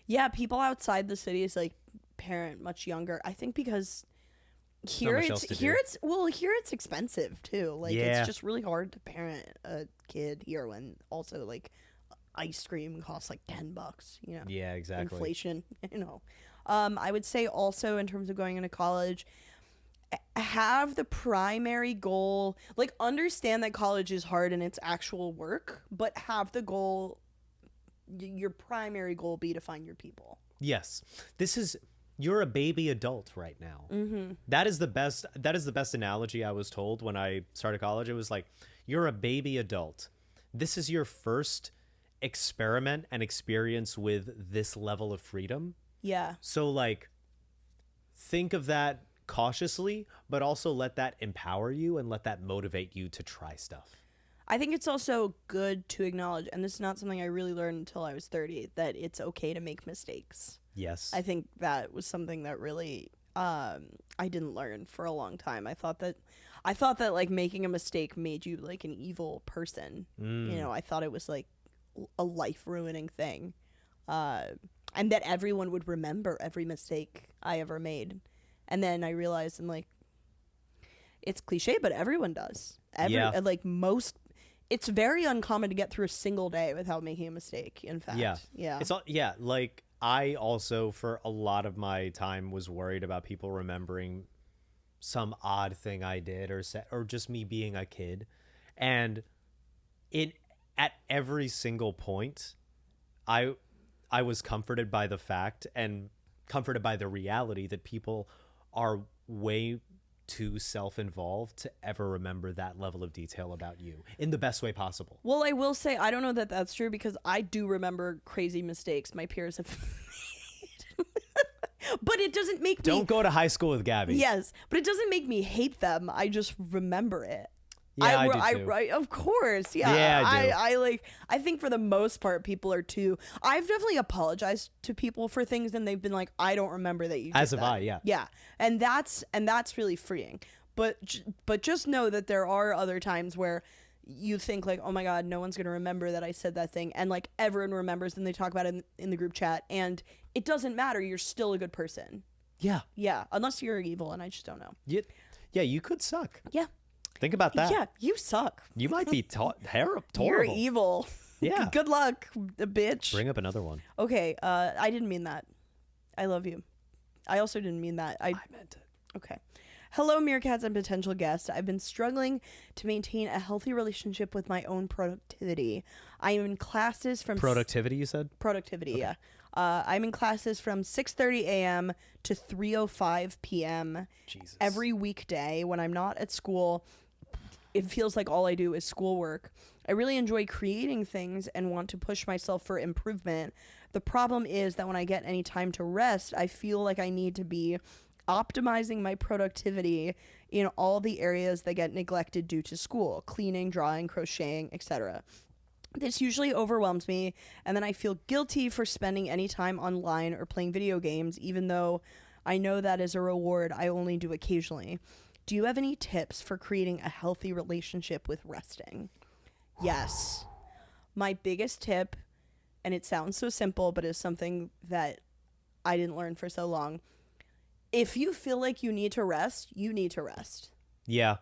[SPEAKER 1] Yeah, people outside the city is like parent much younger. I think because here
[SPEAKER 2] much else to do.
[SPEAKER 1] here it's expensive too. Like
[SPEAKER 2] Yeah.
[SPEAKER 1] it's just really hard to parent a kid here when also like ice cream costs like $10, you know.
[SPEAKER 2] Yeah, exactly.
[SPEAKER 1] Inflation, you know. I would say also in terms of going into college, have the primary goal, like understand that college is hard and it's actual work, but have the goal, your primary goal be to find your people.
[SPEAKER 2] Yes. You're a baby adult right now.
[SPEAKER 1] Mm-hmm.
[SPEAKER 2] That is the best analogy I was told when I started college. It was like, you're a baby adult. This is your first experiment and experience with this level of freedom.
[SPEAKER 1] Yeah.
[SPEAKER 2] So like, think of that cautiously, but also let that empower you and let that motivate you to try stuff.
[SPEAKER 1] I think it's also good to acknowledge, and this is not something I really learned until I was 30, that it's okay to make mistakes.
[SPEAKER 2] Yes.
[SPEAKER 1] I think that was something that really I didn't learn for a long time. I thought that like making a mistake made you like an evil person. You know, I thought it was like a life ruining thing. And that everyone would remember every mistake I ever made. And then I realized, I'm like, it's cliche, but everyone does. Like most, it's very uncommon to get through a single day without making a mistake. In fact, yeah.
[SPEAKER 2] It's all, yeah. Like I also, for a lot of my time, was worried about people remembering some odd thing I did or said, or just me being a kid, and at every single point, I was comforted by the fact and comforted by the reality that people are way too self-involved to ever remember that level of detail about you in the best way possible.
[SPEAKER 1] Well, I will say I don't know that that's true because I do remember crazy mistakes my peers have made. But it doesn't make me...
[SPEAKER 2] Don't go to high school with Gabby.
[SPEAKER 1] Yes, but it doesn't make me hate them. I just remember it.
[SPEAKER 2] Yeah, I do too.
[SPEAKER 1] Of course, yeah.
[SPEAKER 2] Yeah, I do.
[SPEAKER 1] I think for the most part, people are too... I've definitely apologized to people for things, and they've been like, I don't remember that you did
[SPEAKER 2] As have
[SPEAKER 1] that.
[SPEAKER 2] I, yeah.
[SPEAKER 1] Yeah, and that's really freeing. But just know that there are other times where you think like, oh my God, no one's going to remember that I said that thing. And like everyone remembers and they talk about it in the group chat. And it doesn't matter. You're still a good person.
[SPEAKER 2] Yeah.
[SPEAKER 1] Yeah. Unless you're evil and I just don't know.
[SPEAKER 2] Yeah, you could suck.
[SPEAKER 1] Yeah.
[SPEAKER 2] Think about that.
[SPEAKER 1] Yeah, you suck.
[SPEAKER 2] You might be terrible.
[SPEAKER 1] You're evil.
[SPEAKER 2] Yeah.
[SPEAKER 1] Good luck, bitch.
[SPEAKER 2] Bring up another one.
[SPEAKER 1] Okay, I didn't mean that. I love you. I also didn't mean that. I
[SPEAKER 2] meant it.
[SPEAKER 1] Okay. Hello, Meerkats and potential guests. I've been struggling to maintain a healthy relationship with my own productivity. I am in classes from...
[SPEAKER 2] Productivity, you said?
[SPEAKER 1] Productivity, okay. Yeah. I'm in classes from 6:30 a.m. to 3:05 p.m.
[SPEAKER 2] Jesus.
[SPEAKER 1] Every weekday when I'm not at school. It feels like all I do is schoolwork. I really enjoy creating things and want to push myself for improvement. The problem is that when I get any time to rest, I feel like I need to be optimizing my productivity in all the areas that get neglected due to school: cleaning, drawing, crocheting, etc. This usually overwhelms me, and then I feel guilty for spending any time online or playing video games, even though I know that is a reward I only do occasionally. Do you have any tips for creating a healthy relationship with resting? Yes. My biggest tip, and it sounds so simple, but it's something that I didn't learn for so long. If you feel like you need to rest, you need to rest.
[SPEAKER 2] Yeah.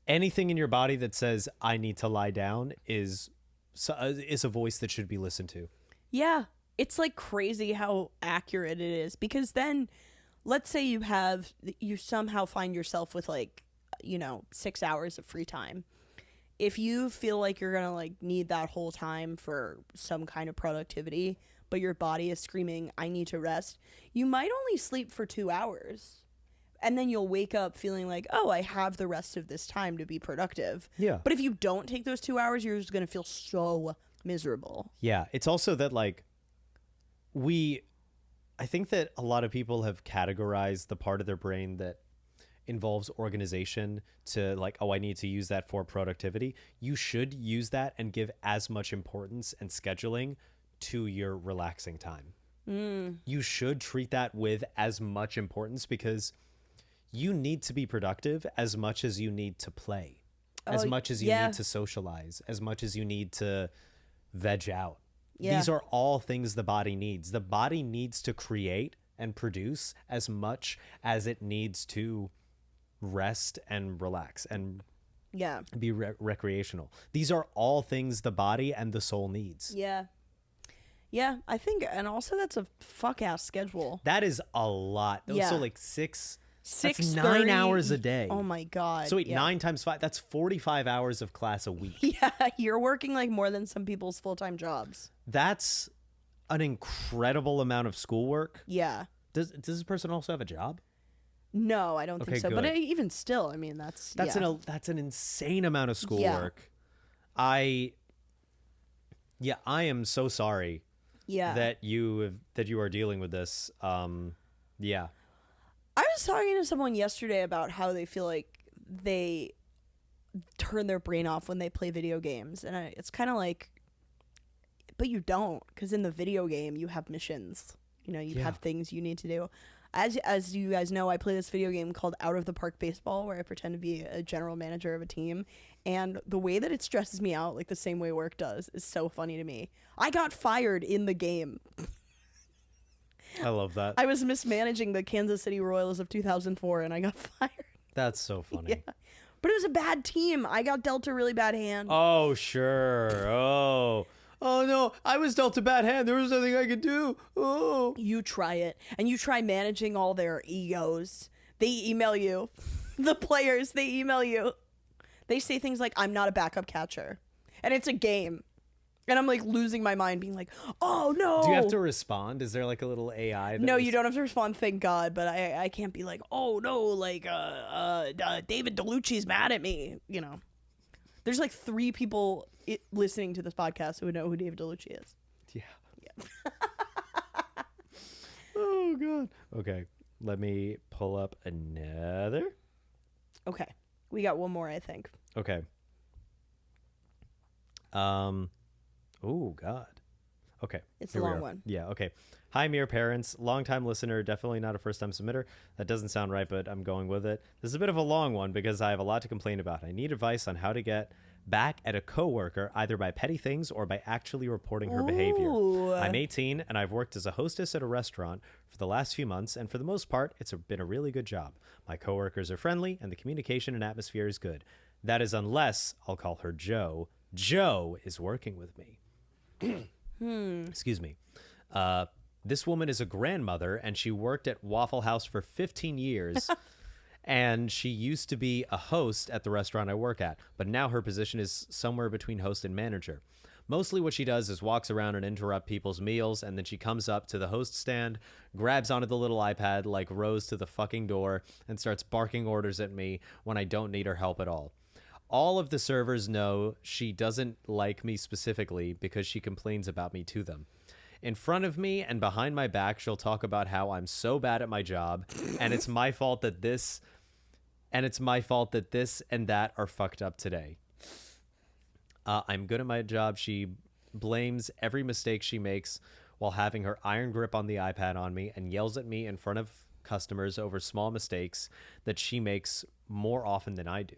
[SPEAKER 2] Anything in your body that says, I need to lie down is a voice that should be listened to.
[SPEAKER 1] Yeah. It's like crazy how accurate it is, because then let's say you somehow find yourself with 6 hours of free time. if you feel like you're gonna like need that whole time for some kind of productivity, but your body is screaming, I need to rest, you might only sleep for 2 hours. And then you'll wake up feeling like, oh, I have the rest of this time to be productive.
[SPEAKER 2] Yeah.
[SPEAKER 1] But if you don't take those 2 hours, you're just gonna feel so miserable.
[SPEAKER 2] Yeah. It's also that like I think that a lot of people have categorized the part of their brain that involves organization to like, oh, I need to use that for productivity. You should use that and give as much importance and scheduling to your relaxing time. You should treat that with as much importance because you need to be productive as much as you need to play, as much as you need to socialize, as much as you need to veg out. Yeah. These are all things the body needs. The body needs to create and produce as much as it needs to rest and relax and be recreational. These are all things the body and the soul needs.
[SPEAKER 1] Yeah, I think, and also that's a fuck ass schedule.
[SPEAKER 2] That is a lot. So like six, that's
[SPEAKER 1] 9
[SPEAKER 2] hours a day.
[SPEAKER 1] Oh my God.
[SPEAKER 2] So wait, 9 times 5, that's 45 hours of class a week.
[SPEAKER 1] Yeah, you're working like more than some people's full-time jobs.
[SPEAKER 2] That's an incredible amount of schoolwork.
[SPEAKER 1] Yeah.
[SPEAKER 2] Does this person also have a job?
[SPEAKER 1] No, I don't think so.
[SPEAKER 2] Good.
[SPEAKER 1] But even still, I mean, that's
[SPEAKER 2] an insane amount of schoolwork. I am so sorry. That you are dealing with this. Yeah.
[SPEAKER 1] I was talking to someone yesterday about how they feel like they turn their brain off when they play video games, and it's kind of like, but you don't, because in the video game you have missions. You know, you have things you need to do. As you guys know, I play this video game called Out of the Park Baseball, where I pretend to be a general manager of a team. And the way that it stresses me out, like the same way work does, is so funny to me. I got fired in the game.
[SPEAKER 2] I love that.
[SPEAKER 1] I was mismanaging the Kansas City Royals of 2004, and I got fired.
[SPEAKER 2] That's so funny.
[SPEAKER 1] Yeah. But it was a bad team. I got dealt a really bad hand.
[SPEAKER 2] Oh, sure. Oh no, I was dealt a bad hand. There was nothing I could do. Oh.
[SPEAKER 1] You try it. And you try managing all their egos. They email you. The players, they email you. They say things like, I'm not a backup catcher. And it's a game. And I'm like losing my mind being like, oh no.
[SPEAKER 2] Do you have to respond? Is there like a little AI?
[SPEAKER 1] No, you don't have to respond, thank God. But I can't be like, oh no, like David DeLucci's mad at me. You know. There's like 3 people listening to this podcast who would know who David DeLucci is.
[SPEAKER 2] Yeah. Oh God. Okay. Let me pull up another.
[SPEAKER 1] Okay. We got one more, I think.
[SPEAKER 2] Okay. Oh God. Okay.
[SPEAKER 1] It's a long one.
[SPEAKER 2] Yeah. Okay. Hi, Mere Parents. Long-time listener, definitely not a first-time submitter. That doesn't sound right, but I'm going with it. This is a bit of a long one because I have a lot to complain about. I need advice on how to get back at a coworker, either by petty things or by actually reporting her behavior. I'm 18, and I've worked as a hostess at a restaurant for the last few months, and for the most part, it's been a really good job. My coworkers are friendly, and the communication and atmosphere is good. That is unless, I'll call her Joe, Joe is working with me. Excuse me. This woman is a grandmother, and she worked at Waffle House for 15 years, and she used to be a host at the restaurant I work at, but now her position is somewhere between host and manager. Mostly what she does is walks around and interrupt people's meals, and then she comes up to the host stand, grabs onto the little iPad like Rose to the fucking door, and starts barking orders at me when I don't need her help at all. All of the servers know she doesn't like me specifically because she complains about me to them. In front of me and behind my back, she'll talk about how I'm so bad at my job, and it's my fault that this and that are fucked up today. I'm good at my job. She blames every mistake she makes while having her iron grip on the iPad on me and yells at me in front of customers over small mistakes that she makes more often than I do.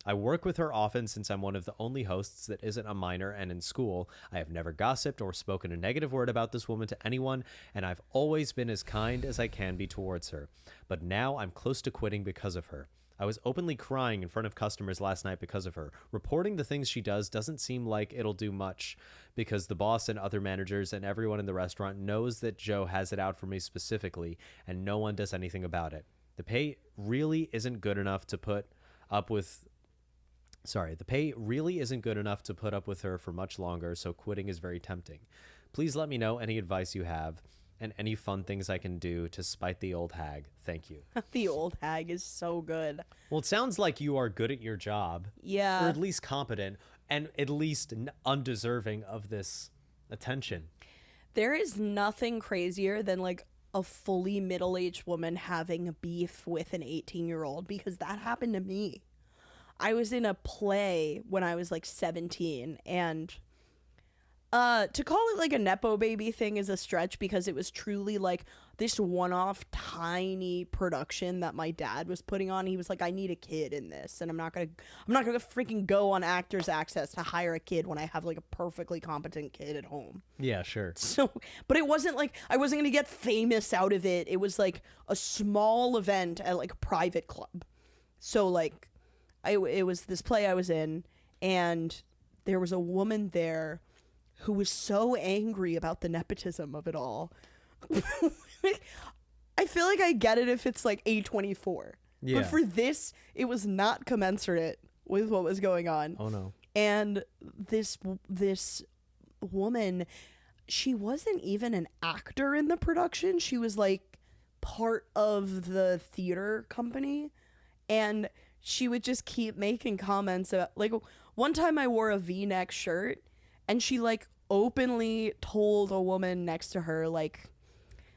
[SPEAKER 2] I work with her often since I'm one of the only hosts that isn't a minor, and in school, I have never gossiped or spoken a negative word about this woman to anyone, and I've always been as kind as I can be towards her. But now I'm close to quitting because of her. I was openly crying in front of customers last night because of her. Reporting the things she does doesn't seem like it'll do much because the boss and other managers and everyone in the restaurant knows that Joe has it out for me specifically, and no one does anything about it. The pay really isn't good enough to put up with Sorry, the pay really isn't good enough to put up with her for much longer, so quitting is very tempting. Please let me know any advice you have and any fun things I can do to spite the old hag. Thank you.
[SPEAKER 1] The old hag is so good.
[SPEAKER 2] Well, it sounds like you are good at your job.
[SPEAKER 1] Yeah.
[SPEAKER 2] Or at least competent and at least undeserving of this attention.
[SPEAKER 1] There is nothing crazier than like a fully middle-aged woman having beef with an 18-year-old, because that happened to me. I was in a play when I was like 17, and to call it like a Nepo baby thing is a stretch, because it was truly like this one-off tiny production that my dad was putting on. He was like, I need a kid in this, and I'm not gonna freaking go on Actors Access to hire a kid when I have like a perfectly competent kid at home.
[SPEAKER 2] Yeah, sure.
[SPEAKER 1] So, but it wasn't like I wasn't gonna get famous out of it. It was like a small event at like a private club. So like, it was this play I was in, and there was a woman there who was so angry about the nepotism of it all. I feel like I get it if it's like A24.
[SPEAKER 2] Yeah.
[SPEAKER 1] But for this, it was not commensurate with what was going on.
[SPEAKER 2] Oh, no.
[SPEAKER 1] And this woman, she wasn't even an actor in the production. She was like part of the theater company. And she would just keep making comments about, like, one time I wore a V-neck shirt, and she like openly told a woman next to her, like,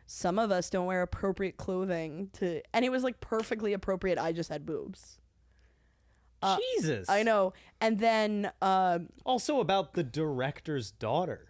[SPEAKER 1] some of us don't wear appropriate clothing to, and it was like perfectly appropriate. I just had boobs.
[SPEAKER 2] Jesus.
[SPEAKER 1] I know. And then
[SPEAKER 2] Also about the director's daughter.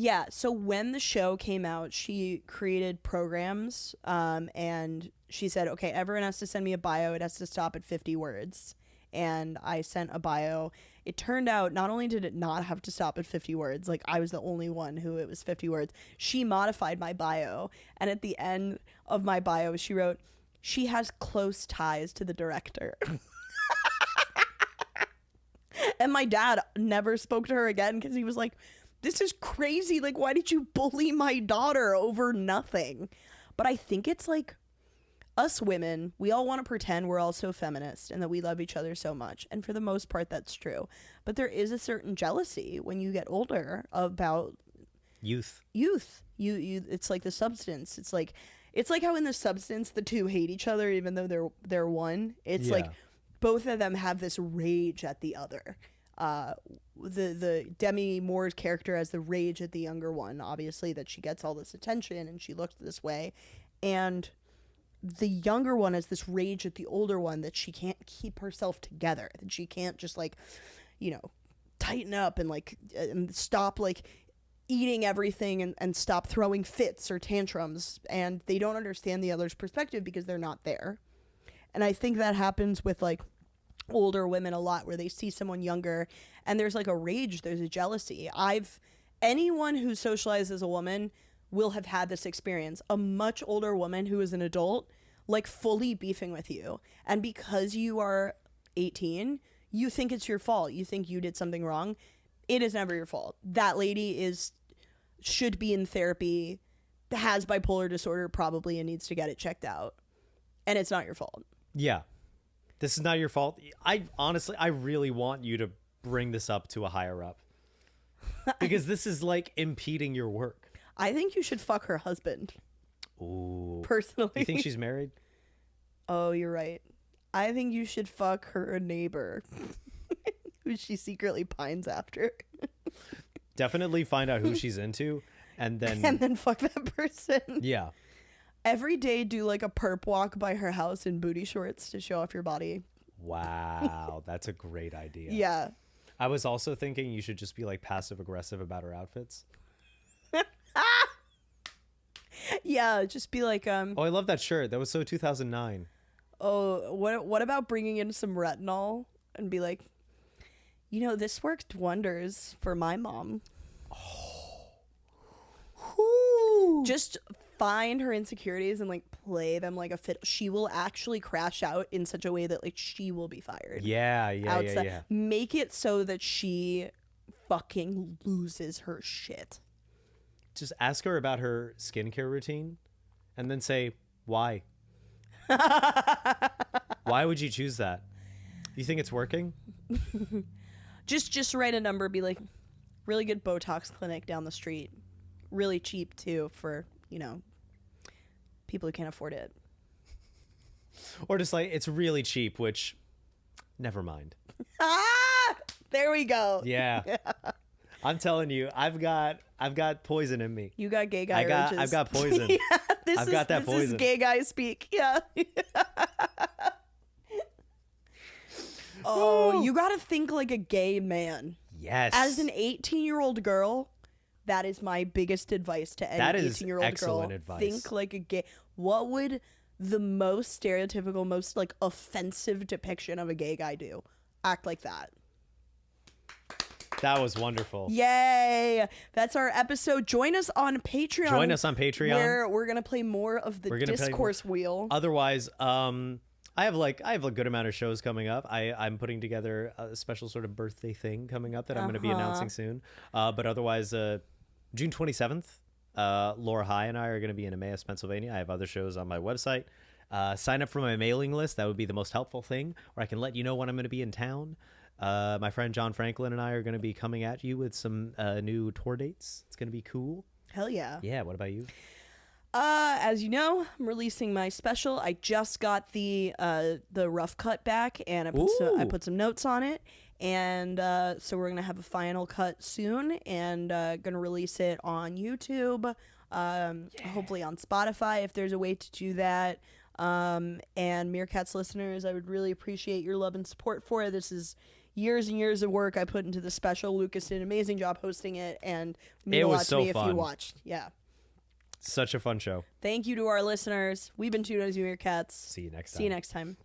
[SPEAKER 1] yeah, so when the show came out, she created programs, and she said, okay, everyone has to send me a bio. It has to stop at 50 words. And I sent a bio. It turned out not only did it not have to stop at 50 words, like I was the only one who it was 50 words. She modified my bio. And at the end of my bio, she wrote, she has close ties to the director. And my dad never spoke to her again, because he was like, this is crazy. Like, why did you bully my daughter over nothing? But I think it's like, us women, we all want to pretend we're all so feminist and that we love each other so much. And for the most part, that's true. But there is a certain jealousy when you get older about
[SPEAKER 2] Youth.
[SPEAKER 1] You it's like the substance. It's like how in The Substance the two hate each other even though they're one. It's like both of them have this rage at the other. The Demi Moore's character has the rage at the younger one, obviously, that she gets all this attention and she looks this way. And the younger one has this rage at the older one that she can't keep herself together, that she can't just like, you know, tighten up and like and stop like eating everything and stop throwing fits or tantrums. And they don't understand the other's perspective because they're not there. And I think that happens with like older women a lot, where they see someone younger and there's like a rage, there's a jealousy. Anyone who socializes as a woman will have had this experience. A much older woman who is an adult, like fully beefing with you. And because you are 18, you think it's your fault. You think you did something wrong. It is never your fault. That lady should be in therapy, has bipolar disorder probably, and needs to get it checked out. And it's not your fault.
[SPEAKER 2] Yeah. This is not your fault. I really want you to bring this up to a higher up. Because this is like impeding your work.
[SPEAKER 1] I think you should fuck her husband.
[SPEAKER 2] Ooh.
[SPEAKER 1] Personally.
[SPEAKER 2] You think she's married?
[SPEAKER 1] Oh, you're right. I think you should fuck her neighbor, who she secretly pines after.
[SPEAKER 2] Definitely find out who she's into, and then...
[SPEAKER 1] And then fuck that person.
[SPEAKER 2] Yeah.
[SPEAKER 1] Every day do like a perp walk by her house in booty shorts to show off your body.
[SPEAKER 2] Wow. That's a great idea.
[SPEAKER 1] Yeah.
[SPEAKER 2] I was also thinking you should just be like passive aggressive about her outfits.
[SPEAKER 1] Yeah, just be like,
[SPEAKER 2] Oh, I love that shirt. That was so 2009.
[SPEAKER 1] oh, what about bringing in some retinol and be like, you know, this worked wonders for my mom.
[SPEAKER 2] Ooh.
[SPEAKER 1] Just find her insecurities and like play them like a fit. She will actually crash out in such a way that like she will be fired.
[SPEAKER 2] Yeah.
[SPEAKER 1] Make it so that she fucking loses her shit.
[SPEAKER 2] Just ask her about her skincare routine and then say, why? Why would you choose that? You think it's working?
[SPEAKER 1] Just write a number. Be like, really good Botox clinic down the street. Really cheap too for people who can't afford it.
[SPEAKER 2] Or just like, it's really cheap, which, never mind.
[SPEAKER 1] There we go.
[SPEAKER 2] Yeah. I'm telling you, I've got poison in me.
[SPEAKER 1] You got gay guy urges.
[SPEAKER 2] I've got poison.
[SPEAKER 1] Yeah,
[SPEAKER 2] This
[SPEAKER 1] is gay guy speak. Yeah. Oh, you got to think like a gay man.
[SPEAKER 2] Yes.
[SPEAKER 1] As an 18-year-old girl, that is my biggest advice to any 18-year-old girl.
[SPEAKER 2] Excellent advice.
[SPEAKER 1] Think like a gay. What would the most stereotypical, most like offensive depiction of a gay guy do? Act like that.
[SPEAKER 2] That was wonderful.
[SPEAKER 1] Yay! That's our episode. Join us on Patreon. Where we're gonna play more of the discourse wheel.
[SPEAKER 2] Otherwise, I have a good amount of shows coming up. I'm putting together a special sort of birthday thing coming up that I'm going to be announcing soon. But otherwise, June 27th, Laura High and I are going to be in Emmaus, Pennsylvania. I have other shows on my website. Sign up for my mailing list. That would be the most helpful thing, where I can let you know when I'm going to be in town. My friend John Franklin and I are going to be coming at you with some new tour dates. It's going to be cool.
[SPEAKER 1] Hell yeah.
[SPEAKER 2] Yeah, what about you?
[SPEAKER 1] As you know, I'm releasing my special. I just got the rough cut back, and I put some notes on it, and so we're gonna have a final cut soon, and gonna release it on YouTube, hopefully on Spotify if there's a way to do that. And Meerkats listeners, I would really appreciate your love and support for it. This is years and years of work I put into the special. Lucas did an amazing job hosting it, and it meant a lot to me if you watched. Yeah.
[SPEAKER 2] Such a fun show.
[SPEAKER 1] Thank you to our listeners. We've been two Nosy Meerkats.
[SPEAKER 2] See you next time.
[SPEAKER 1] See you next time.